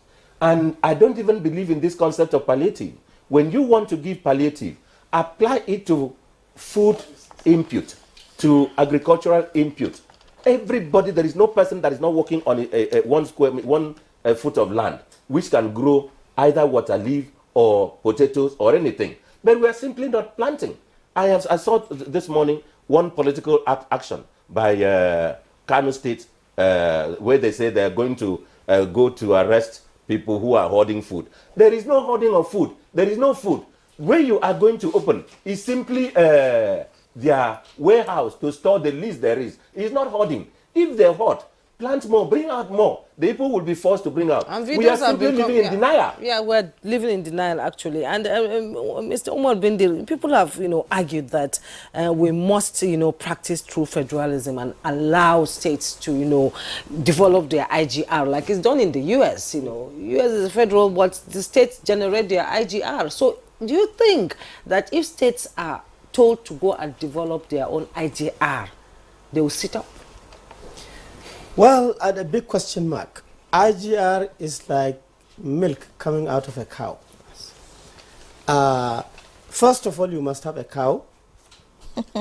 And I don't even believe in this concept of palliative. When you want to give palliative, apply it to food input, to agricultural input. Everybody, there is no person that is not working on one foot of land, which can grow either water leaf or potatoes or anything. But we are simply not planting. I saw this morning one political action by Kano State where they say they're going to go to arrest people who are hoarding food. There is no hoarding of food. There is no food. Where you are going to open is simply their warehouse to store the least there is. It's not hoarding. If they're hoard, plant more, bring out more. The people will be forced to bring out. And We are simply living in denial. Yeah, we're living in denial, actually. And Mr. Umar Bindi, people have, argued that we must, practice true federalism and allow states to, develop their IGR, like it's done in the US. US is federal, but the states generate their IGR. So do you think that if states are told to go and develop their own IGR, they will sit up? Well, at a big question mark. IGR is like milk coming out of a cow. First of all, you must have a cow.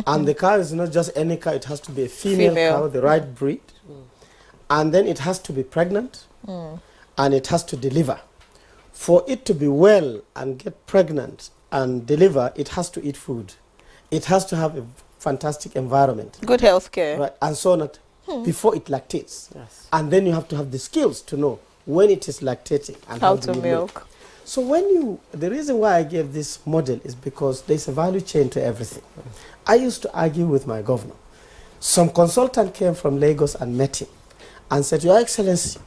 And the cow is not just any cow, it has to be a female cow, the right breed. And then it has to be pregnant. And it has to deliver. For it to be well and get pregnant and deliver, it has to eat food. It has to have a fantastic environment. Good health care. Right, and so on, before it lactates. Yes. And then you have to have the skills to know when it is lactating and How do to you milk. So the reason why I gave this model is because there's a value chain to everything. I used to argue with my governor. Some consultant came from Lagos and met him and said, Your Excellency,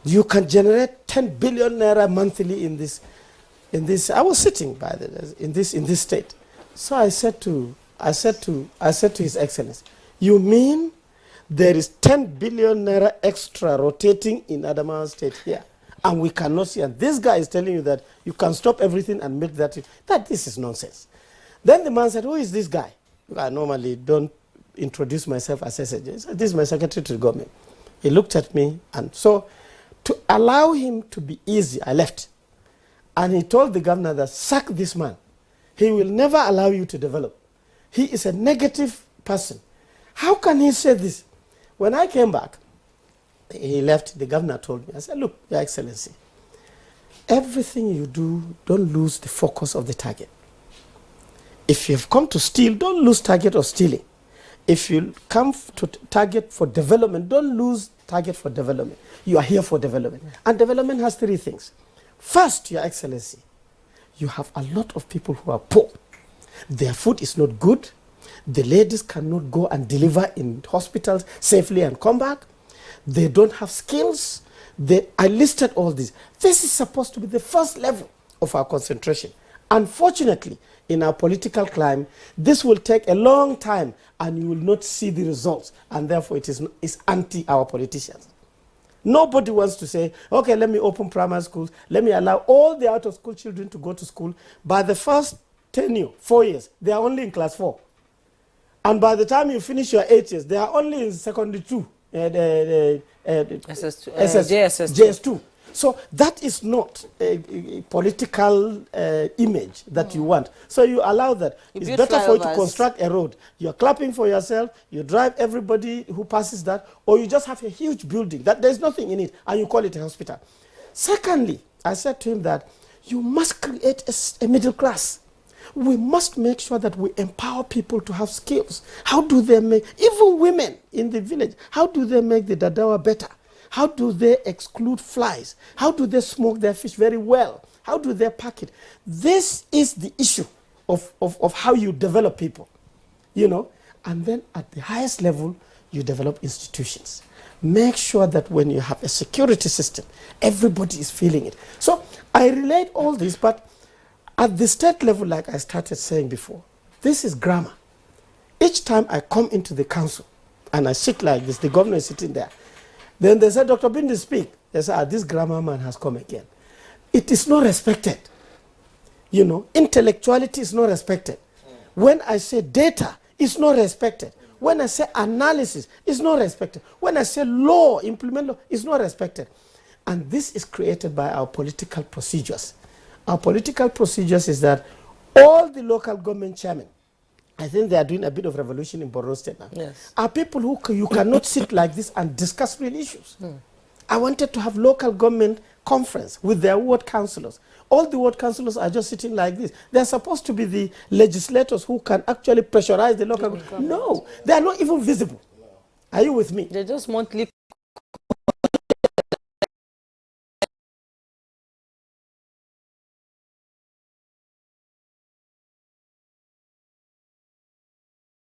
you can generate 10 billion naira monthly in this. I was sitting by in this state. So I said to His Excellency, you mean there is 10 billion naira extra rotating in Adamawa State here, and we cannot see, and this guy is telling you that you can stop everything and make that this is nonsense. Then the man said, who is this guy? I normally don't introduce myself as SSJ. He said, this is my secretary to the government. He looked at me, and so to allow him to be easy, I left. And he told the governor that, sack this man. He will never allow you to develop. He is a negative person. How can he say this? When I came back, he left, the governor told me, I said, look, Your Excellency, everything you do, don't lose the focus of the target. If you've come to steal, don't lose target of stealing. If you come to target for development, don't lose target for development. You are here for development. And development has three things. First, Your Excellency, you have a lot of people who are poor. Their food is not good. The ladies cannot go and deliver in hospitals safely and come back. They don't have skills. I listed all these. This is supposed to be the first level of our concentration. Unfortunately, in our political climate, this will take a long time and you will not see the results, and therefore it is anti our politicians. Nobody wants to say, okay, let me open primary schools, let me allow all the out-of-school children to go to school. By the first 4 years, they are only in class 4. And by the time you finish your 8 years, they are only in secondary 2. JS2. So that is not a political image that you want. So you allow that. It's better for you to construct a road. You're clapping for yourself, you drive everybody who passes that, or you just have a huge building that there's nothing in it, and you call it a hospital. Secondly, I said to him that you must create a middle class. We must make sure that we empower people to have skills. How do they make, even women in the village, how do they make the dadawa better? How do they exclude flies? How do they smoke their fish very well? How do they pack it? This is the issue of how you develop people, And then at the highest level, you develop institutions. Make sure that when you have a security system, everybody is feeling it. So I relate all this, but at the state level, like I started saying before, this is grammar. Each time I come into the council and I sit like this, the governor is sitting there. Then they said, Dr. Bindi, speak. They said, this grammar man has come again. It is not respected. Intellectuality is not respected. When I say data, it's not respected. When I say analysis, it's not respected. When I say law, implement law, it's not respected. And this is created by our political procedures. Our political procedures is that all the local government chairmen, I think they are doing a bit of revolution in Borno State now, yes, are people who you cannot sit like this and discuss real issues. I wanted to have local government conference with their ward councillors. All the ward councillors are just sitting like this. They're supposed to be the legislators who can actually pressurize the local government. No, they are not even visible. Are you with me? They're just monthly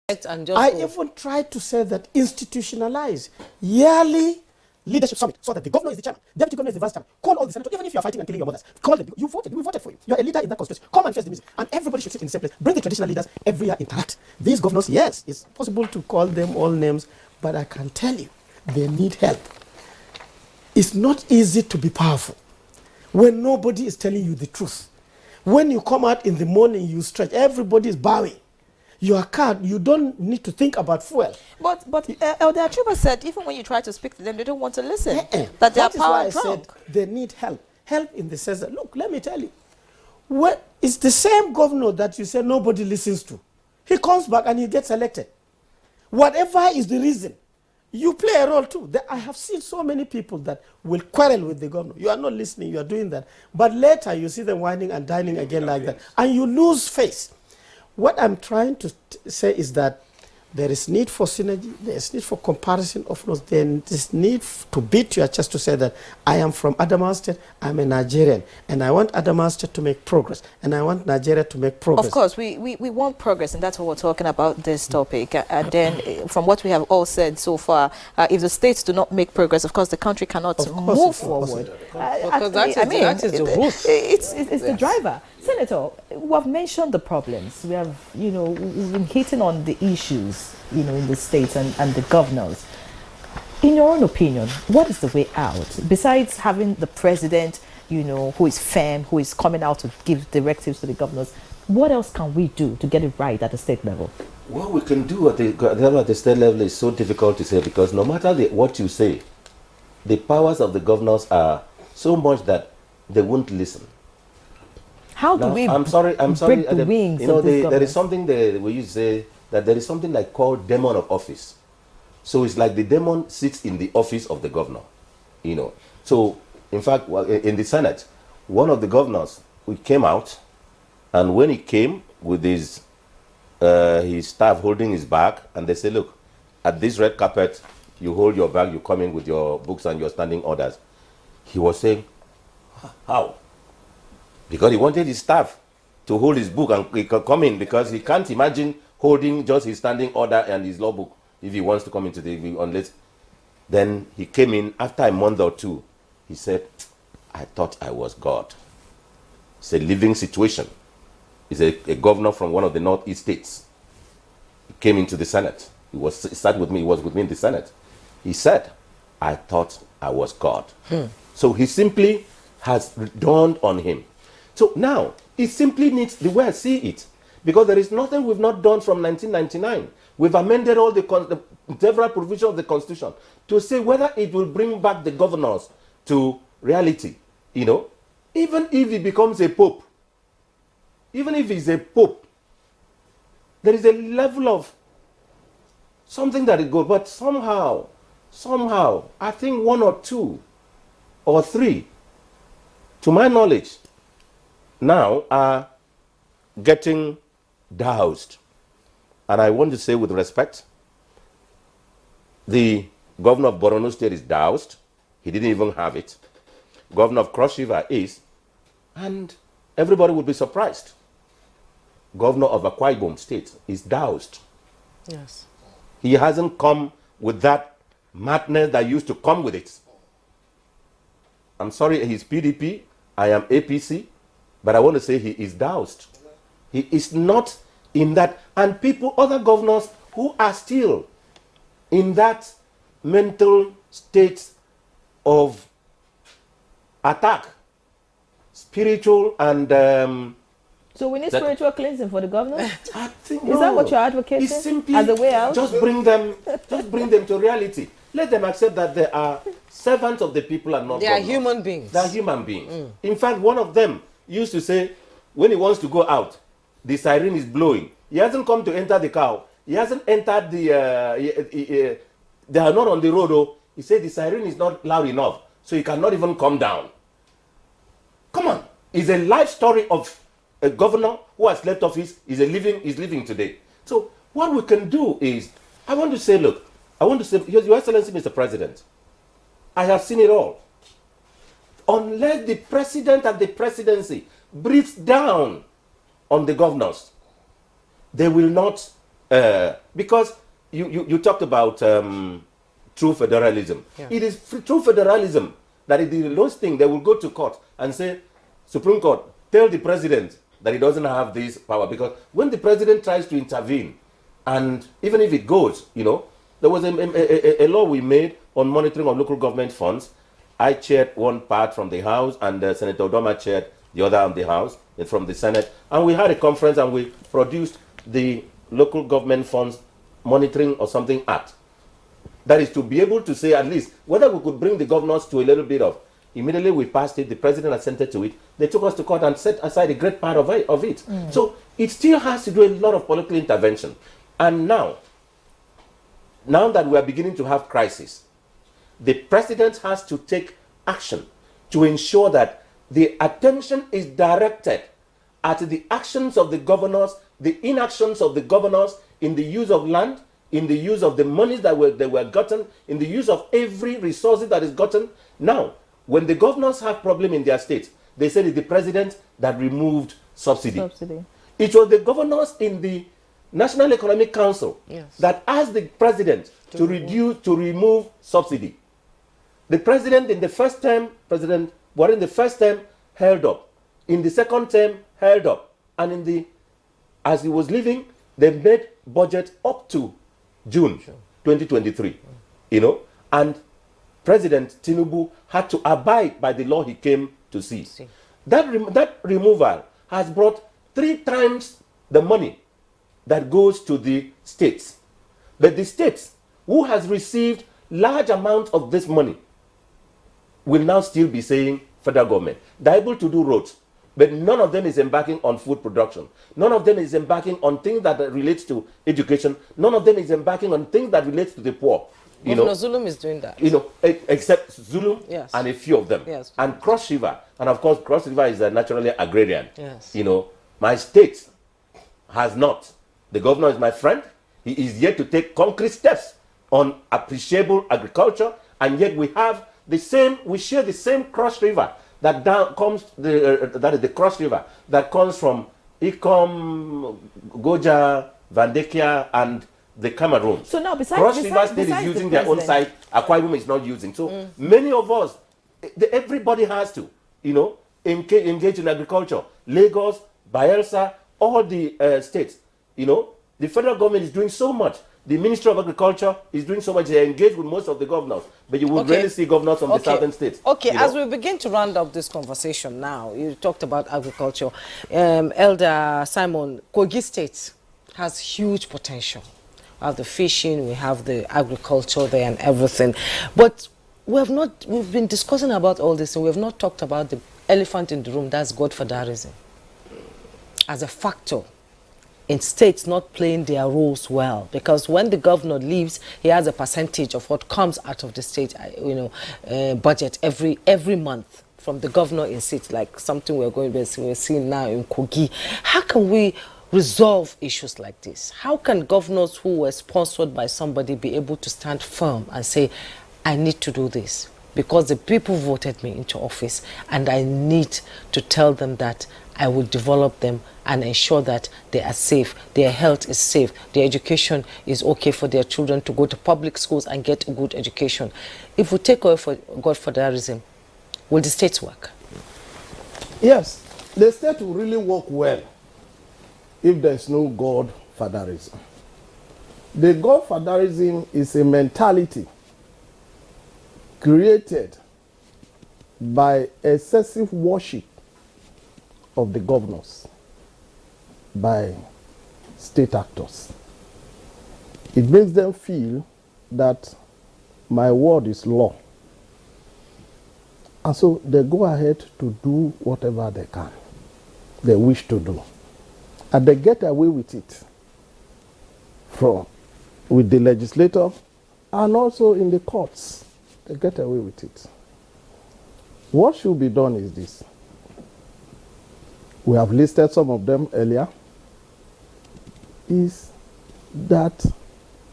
And just I go. even tried to say that institutionalize yearly leadership summit so that the governor is the chairman, deputy governor is the vice chairman. Call all the senators, even if you are fighting and killing your mothers. Call them. You voted. We voted for you. You are a leader in that constituency. Come and face the music. And everybody should sit in the same place. Bring the traditional leaders every year, interact. These governors, yes, it's possible to call them all names, but I can tell you, they need help. It's not easy to be powerful when nobody is telling you the truth. When you come out in the morning, you stretch. Everybody is bowing. Your car, you don't need to think about fuel. But Elder Achuba said even when you try to speak to them, they don't want to listen. That they are is why power I drunk. said they need help. Help in the sense that, look, let me tell you, it's the same governor that you say nobody listens to. He comes back and he gets elected. Whatever is the reason, you play a role too. I have seen so many people that will quarrel with the governor. You are not listening, you are doing that. But later you see them whining and dining again like that. And you lose face. What I'm trying to say is that there is need for synergy, there is need for comparison of those, there is need to beat your chest to say that I am from Adamawa State, I'm a Nigerian, and I want Adamawa State to make progress, and I want Nigeria to make progress. Of course, we want progress, and that's what we're talking about this topic. And then, from what we have all said so far, if the states do not make progress, of course, the country cannot move forward. Because that is the root. It's the driver. Senator, we have mentioned the problems. We have, we've been hitting on the issues, in the states and the governors. In your own opinion, what is the way out? Besides having the president, who is firm, who is coming out to give directives to the governors, what else can we do to get it right at the state level? What we can do at the state level is so difficult to say, because no matter what you say, the powers of the governors are so much that they won't listen. How do we I'm sorry. break the wings of this there is something we used to say that there is something like called demon of office. So it's like the demon sits in the office of the governor. So in fact, in the Senate, one of the governors, we came out, and when he came with his staff holding his bag, and they say, look, at this red carpet, you hold your bag, you come in with your books and your standing orders. He was saying, how? Because he wanted his staff to hold his book and he could come in, because he can't imagine holding just his standing order and his law book if he wants to come into unless. Then he came in after a month or two. He said, I thought I was God. It's a living situation. He's a governor from one of the northeast states. He came into the Senate. He was with me in the Senate. He said, I thought I was God. So he simply has dawned on him. So now, it simply needs the way I see it, because there is nothing we've not done from 1999. We've amended all the several provisions of the Constitution to say whether it will bring back the governors to reality. Even if he becomes a pope, even if he's a pope, there is a level of something that it goes, but somehow, I think one or two or three, to my knowledge, now are getting doused. And I want to say with respect, the governor of Borno State is doused. He didn't even have it. Governor of Cross River is, and everybody would be surprised. Governor of Akwa Ibom State is doused. Yes. He hasn't come with that madness that used to come with it. I'm sorry, he's PDP, I am APC, but I want to say he is doused. He is not in that. And other governors who are still in that mental state of attack, spiritual and... So we need spiritual cleansing for the governor? I think Is that what you're advocating it's simply as a way out? Just bring them to reality. Let them accept that they are servants of the people and not They are governors. human beings. They are human beings. In fact, one of them used to say, when he wants to go out, the siren is blowing. He hasn't come to enter the car. He hasn't entered the... they are not on the road. Oh. He said the siren is not loud enough, so he cannot even come down. Come on. It's a life story of a governor who has left office, is living today. So what we can do is, Your Excellency, Mr. President, I have seen it all. Unless the president and the presidency breathes down on the governors, they will not Because you talked about true federalism. Yeah. It is true federalism that is the lowest thing. They will go to court and say, Supreme Court, tell the president that he doesn't have this power. Because when the president tries to intervene, and even if it goes, there was a law we made on monitoring of local government funds. I chaired one part from the House, and Senator Odoma chaired the other on the House, from the Senate. And we had a conference, and we produced the Local Government Funds Monitoring or something Act. That is to be able to say at least whether we could bring the governors to a little bit of. Immediately we passed it, the president assented to it. They took us to court and set aside a great part of it. So it still has to do a lot of political intervention. And now that we are beginning to have crisis, the president has to take action to ensure that the attention is directed at the actions of the governors, the inactions of the governors in the use of land, in the use of the monies that were gotten, in the use of every resource that is gotten. Now, when the governors have problem in their state, they say it's the president that removed subsidy. It was the governors in the National Economic Council that asked the president to remove subsidy. The president in the first term, President Buhari in the first term, held up. In the second term, held up. And as he was leaving, they made budget up to June 2023. And President Tinubu had to abide by the law he came to see. That removal has brought 3 times the money that goes to the states. But the states who has received large amounts of this money will now still be saying federal government. They're able to do roads, but none of them is embarking on food production. None of them is embarking on things that relates to education. None of them is embarking on things that relates to the poor. Governor Zulum is doing that. Except Zulum and a few of them. Yes. And Cross River, and of course Cross River is naturally agrarian. Yes. My state has not. The governor is my friend. He is yet to take concrete steps on appreciable agriculture, and yet we share the same Cross River that that is the Cross River that comes from Ikom, Goja, Vandekia, and the Cameroon. So now, Cross River State is using their own site. Akwa Ibom is not using. So many of us, everybody has to, engage in agriculture. Lagos, Bayelsa, all the states. The federal government is doing so much. The Ministry of Agriculture is doing so much. They are engaged with most of the governors, but you will rarely see governors from the southern states. Okay, as we begin to round up this conversation now, you talked about agriculture. Elder Simon, Kogi State has huge potential. We have the fishing, we have the agriculture there and everything. But we've been discussing about all this, and we have not talked about the elephant in the room, that's godfatherism, as a factor in states not playing their roles well, because when the governor leaves, he has a percentage of what comes out of the state, budget every month from the governor in seat, like something we're seeing now in Kogi. How can we resolve issues like this? How can governors who were sponsored by somebody be able to stand firm and say, I need to do this because the people voted me into office, and I need to tell them that I will develop them and ensure that they are safe, their health is safe, their education is okay for their children to go to public schools and get a good education. If we take away for godfatherism, will the states work? Yes, the state will really work well if there's no godfatherism. The godfatherism is a mentality created by excessive worship of the governors by state actors. It makes them feel that my word is law. And so they go ahead to do whatever they wish to do. And they get away with it with the legislator and also in the courts. They get away with it. What should be done is this. We have listed some of them earlier, is that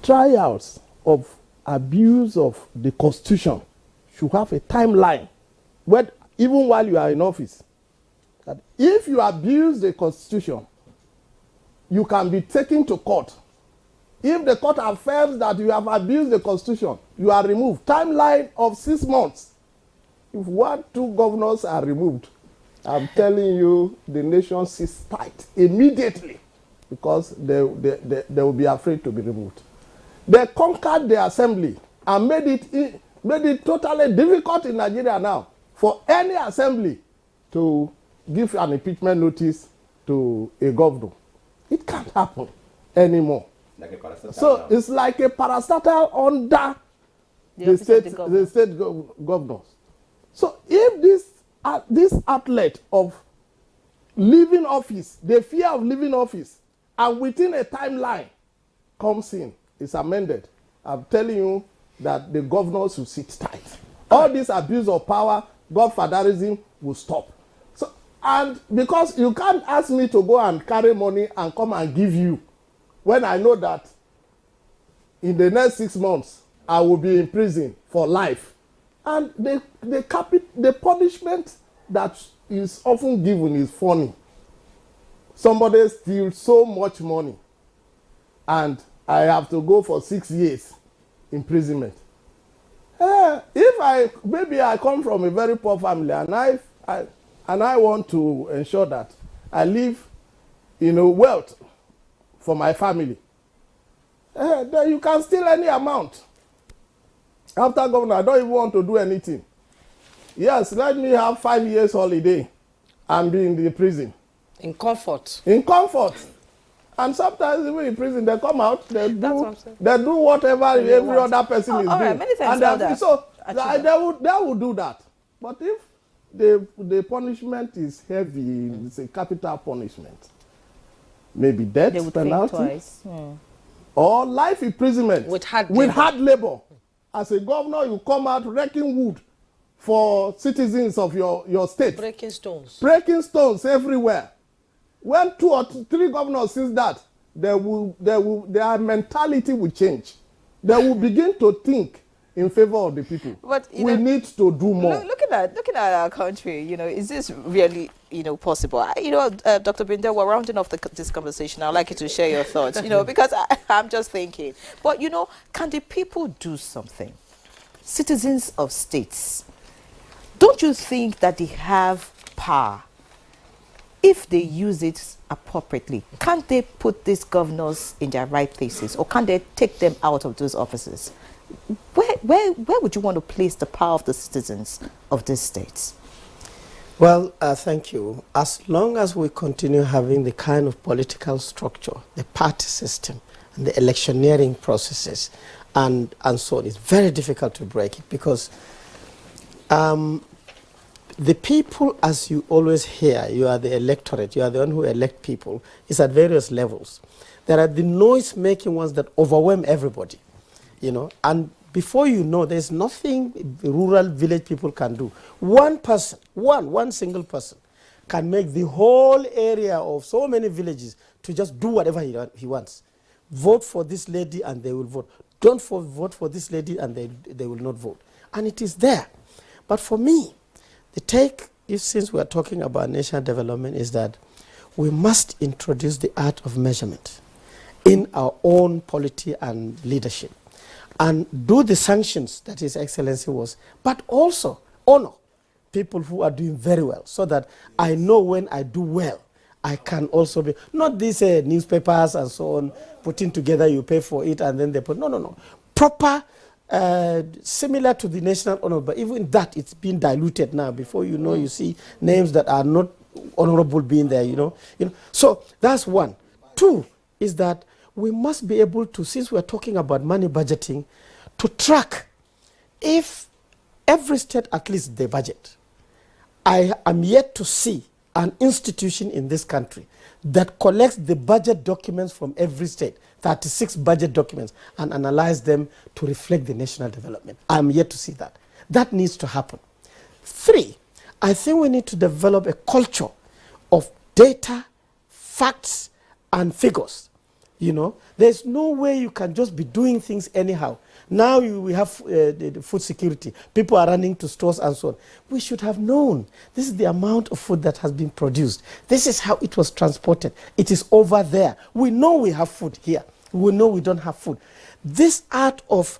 trials of abuse of the Constitution should have a timeline, even while you are in office. That if you abuse the Constitution, you can be taken to court If the court affirms that you have abused the constitution, you are removed. Timeline of 6 months. If 1, 2 governors are removed, I'm telling you, the nation sits tight immediately because they will be afraid to be removed. They conquered the assembly and made it totally difficult in Nigeria now for any assembly to give an impeachment notice to a governor. It can't happen anymore. Like a parastatal So now. it's like a parastatal under the state governors. So if this outlet of leaving office, the fear of leaving office, and within a timeline comes in, is amended, I'm telling you that the governors will sit tight. All this abuse of power, godfatherism will stop. So, and because you can't ask me to go and carry money and come and give you when I know that in the next 6 months I will be in prison for life. And the punishment that is often given is funny. Somebody steals so much money and I have to go for 6 years imprisonment. If maybe I come from a very poor family and I want to ensure that I leave, wealth for my family, then you can steal any amount. After governor, I don't even want to do anything. Yes, let me have 5 years holiday and be in the prison. In comfort. In comfort. And sometimes even in prison, they come out, they do whatever every other person is doing. Many thanks, so they will do that. But if the punishment is heavy, it's a capital punishment, maybe death penalty, or life imprisonment with hard labor. As a governor, you come out wrecking wood for citizens of your state. Breaking stones. Breaking stones everywhere. When 2 or 3 governors see that, their mentality will change. They will begin to think in favor of the people. But we need to do more. Looking at our country, is this really, possible? Dr. Binder, we're rounding off this conversation. I'd like you to share your thoughts, because I'm just thinking. But, can the people do something? Citizens of states, don't you think that they have power? If they use it appropriately, can't they put these governors in their right places, or can't they take them out of those offices? Where would you want to place the power of the citizens of these states? Well, thank you. As long as we continue having the kind of political structure, the party system, and the electioneering processes, and so on, it's very difficult to break it because the people, as you always hear, you are the electorate, you are the one who elect people, is at various levels. There are the noise-making ones that overwhelm everybody, and before you know, there's nothing rural village people can do. One person, one single person, can make the whole area of so many villages to just do whatever he wants. Vote for this lady and they will vote. Don't vote for this lady and they will not vote. And it is there. But for me, the take, since we are talking about national development, is that we must introduce the art of measurement in our own polity and leadership and do the sanctions that His Excellency was, but also honor people who are doing very well so that I know when I do well, I can also be, not these newspapers and so on, putting together, you pay for it and then they put, no. Proper, similar to the national honor, but even that, it's been diluted now. Before you know, you see names that are not honorable being there, So that's one. Two is that we must be able to, since we're talking about money budgeting, to track if every state at least the budget. I am yet to see an institution in this country that collects the budget documents from every state, 36 budget documents, and analyze them to reflect the national development. I am yet to see that. That needs to happen. Three, I think we need to develop a culture of data, facts, and figures. There's no way you can just be doing things anyhow. Now we have the food security. People are running to stores and so on. We should have known this is the amount of food that has been produced. This is how it was transported. It is over there. We know we have food here. we know we don't have food. This art of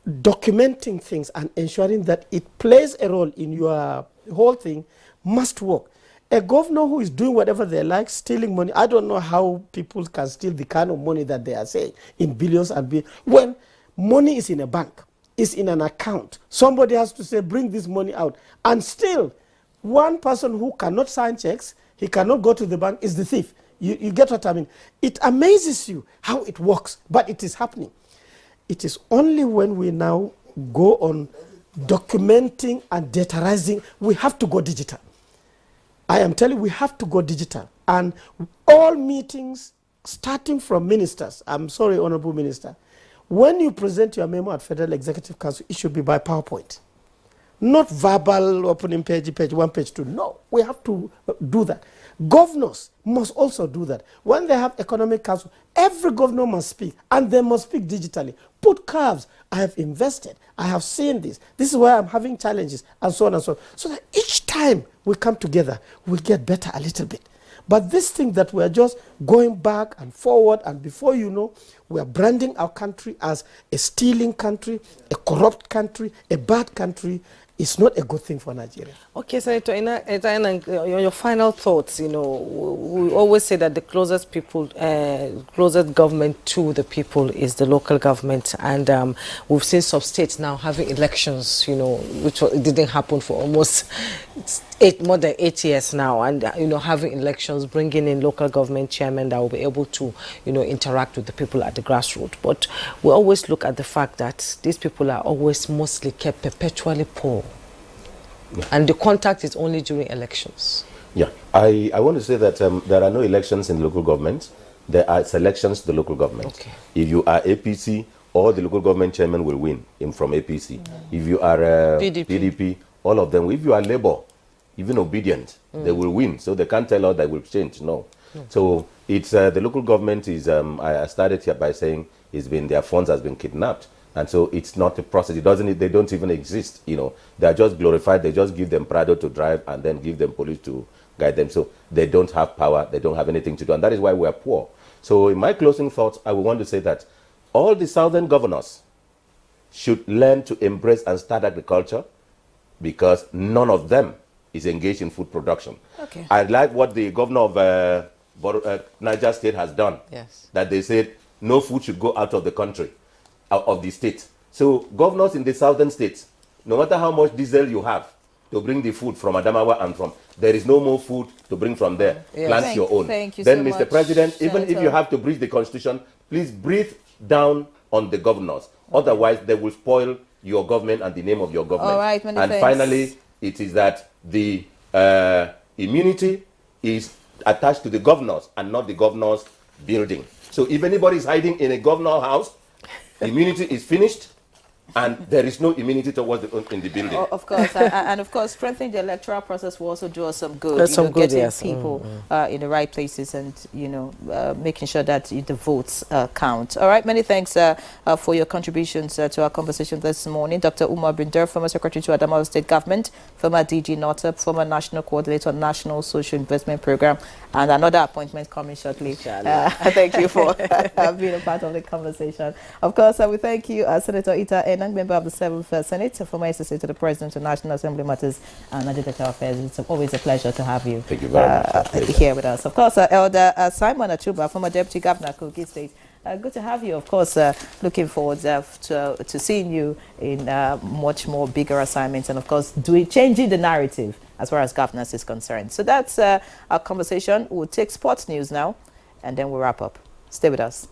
documenting things and ensuring that it plays a role in your whole thing must work. A governor who is doing whatever they like, stealing money, I don't know how people can steal the kind of money that they are saying in billions and billions. When money is in a bank, is in an account, somebody has to say, bring this money out. And still, one person who cannot sign checks, he cannot go to the bank, is the thief. You get what I mean? It amazes you how it works, but it is happening. It is only when we now go on documenting and dataizing, we have to go digital. I am telling you, we have to go digital. And all meetings, starting from ministers, I'm sorry, Honorable Minister, when you present your memo at Federal Executive Council, it should be by PowerPoint. Not verbal opening page, one, page two. No, we have to do that. Governors must also do that. When they have economic council, every governor must speak, and they must speak digitally. Put curves. I have invested. I have seen this. This is where I'm having challenges, and so on and so on. So that each time we come together, we get better a little bit. But this thing that we're just going back and forward, and before you know, we're branding our country as a stealing country, a corrupt country, a bad country, it's not a good thing for Nigeria. Okay, Senator, your final thoughts, we always say that the closest closest government to the people is the local government. And we've seen some states now having elections, which didn't happen for almost more than 8 years now. And, having elections, bringing in local government chairmen that will be able to, interact with the people at the grassroots. But we always look at the fact that these people are always mostly kept perpetually poor. Yeah. And the contact is only during elections. Yeah, I want to say that there are no elections in local government. There are selections to the local government. Okay. If you are APC, all the local government chairmen will win from APC. If you are PDP, all of them. If you are Labour, even obedient, they will win. So they can't tell us that will change. No. So it's the local government is. I started here by saying their funds has been kidnapped. And so it's not a process. They don't even exist. They are just glorified. They just give them Prado to drive and then give them police to guide them. So they don't have power. They don't have anything to do. And that is why we are poor. So in my closing thoughts, I would want to say that all the southern governors should learn to embrace and start agriculture, because none of them is engaged in food production. Okay. I like what the governor of Niger State has done. Yes. That they said no food should go out of the country, out of the state. So governors in the southern states, no matter how much diesel you have to bring the food from Adamawa and from, there is no more food to bring from there. Yes. Plant your own. Thank you then, so Mr. much, President, Senator. even if you have to breach the constitution, please breathe down on the governors. Okay. Otherwise, they will spoil your government and the name of your government. All right, many thanks. Finally, it is that the immunity is attached to the governors and not the governor's building. So if anybody is hiding in a governor's house, immunity is finished, and there is no immunity towards in the building. Of course, and of course, strengthening the electoral process will also do us some good. Getting yes. people in the right places, and making sure that the votes count. All right, many thanks for your contributions to our conversation this morning. Dr. Umar Binder, former Secretary to Adamawa State Government, former DG NOTAP, former National Coordinator, National Social Investment Program, and another appointment coming shortly. Thank you for being a part of the conversation. Of course, we thank you, Senator Ita Enang, member of the 7th Senate, former assistant to the President of National Assembly Matters and Nigerian Affairs. It's always a pleasure to have you, thank you very much. Here with us. Of course, Elder Simon Achuba, former Deputy Governor, Kogi State. Good to have you. Of course, looking forward to seeing you in much more bigger assignments, and of course, changing the narrative as far as governance is concerned. So that's our conversation. We'll take sports news now, and then we'll wrap up. Stay with us.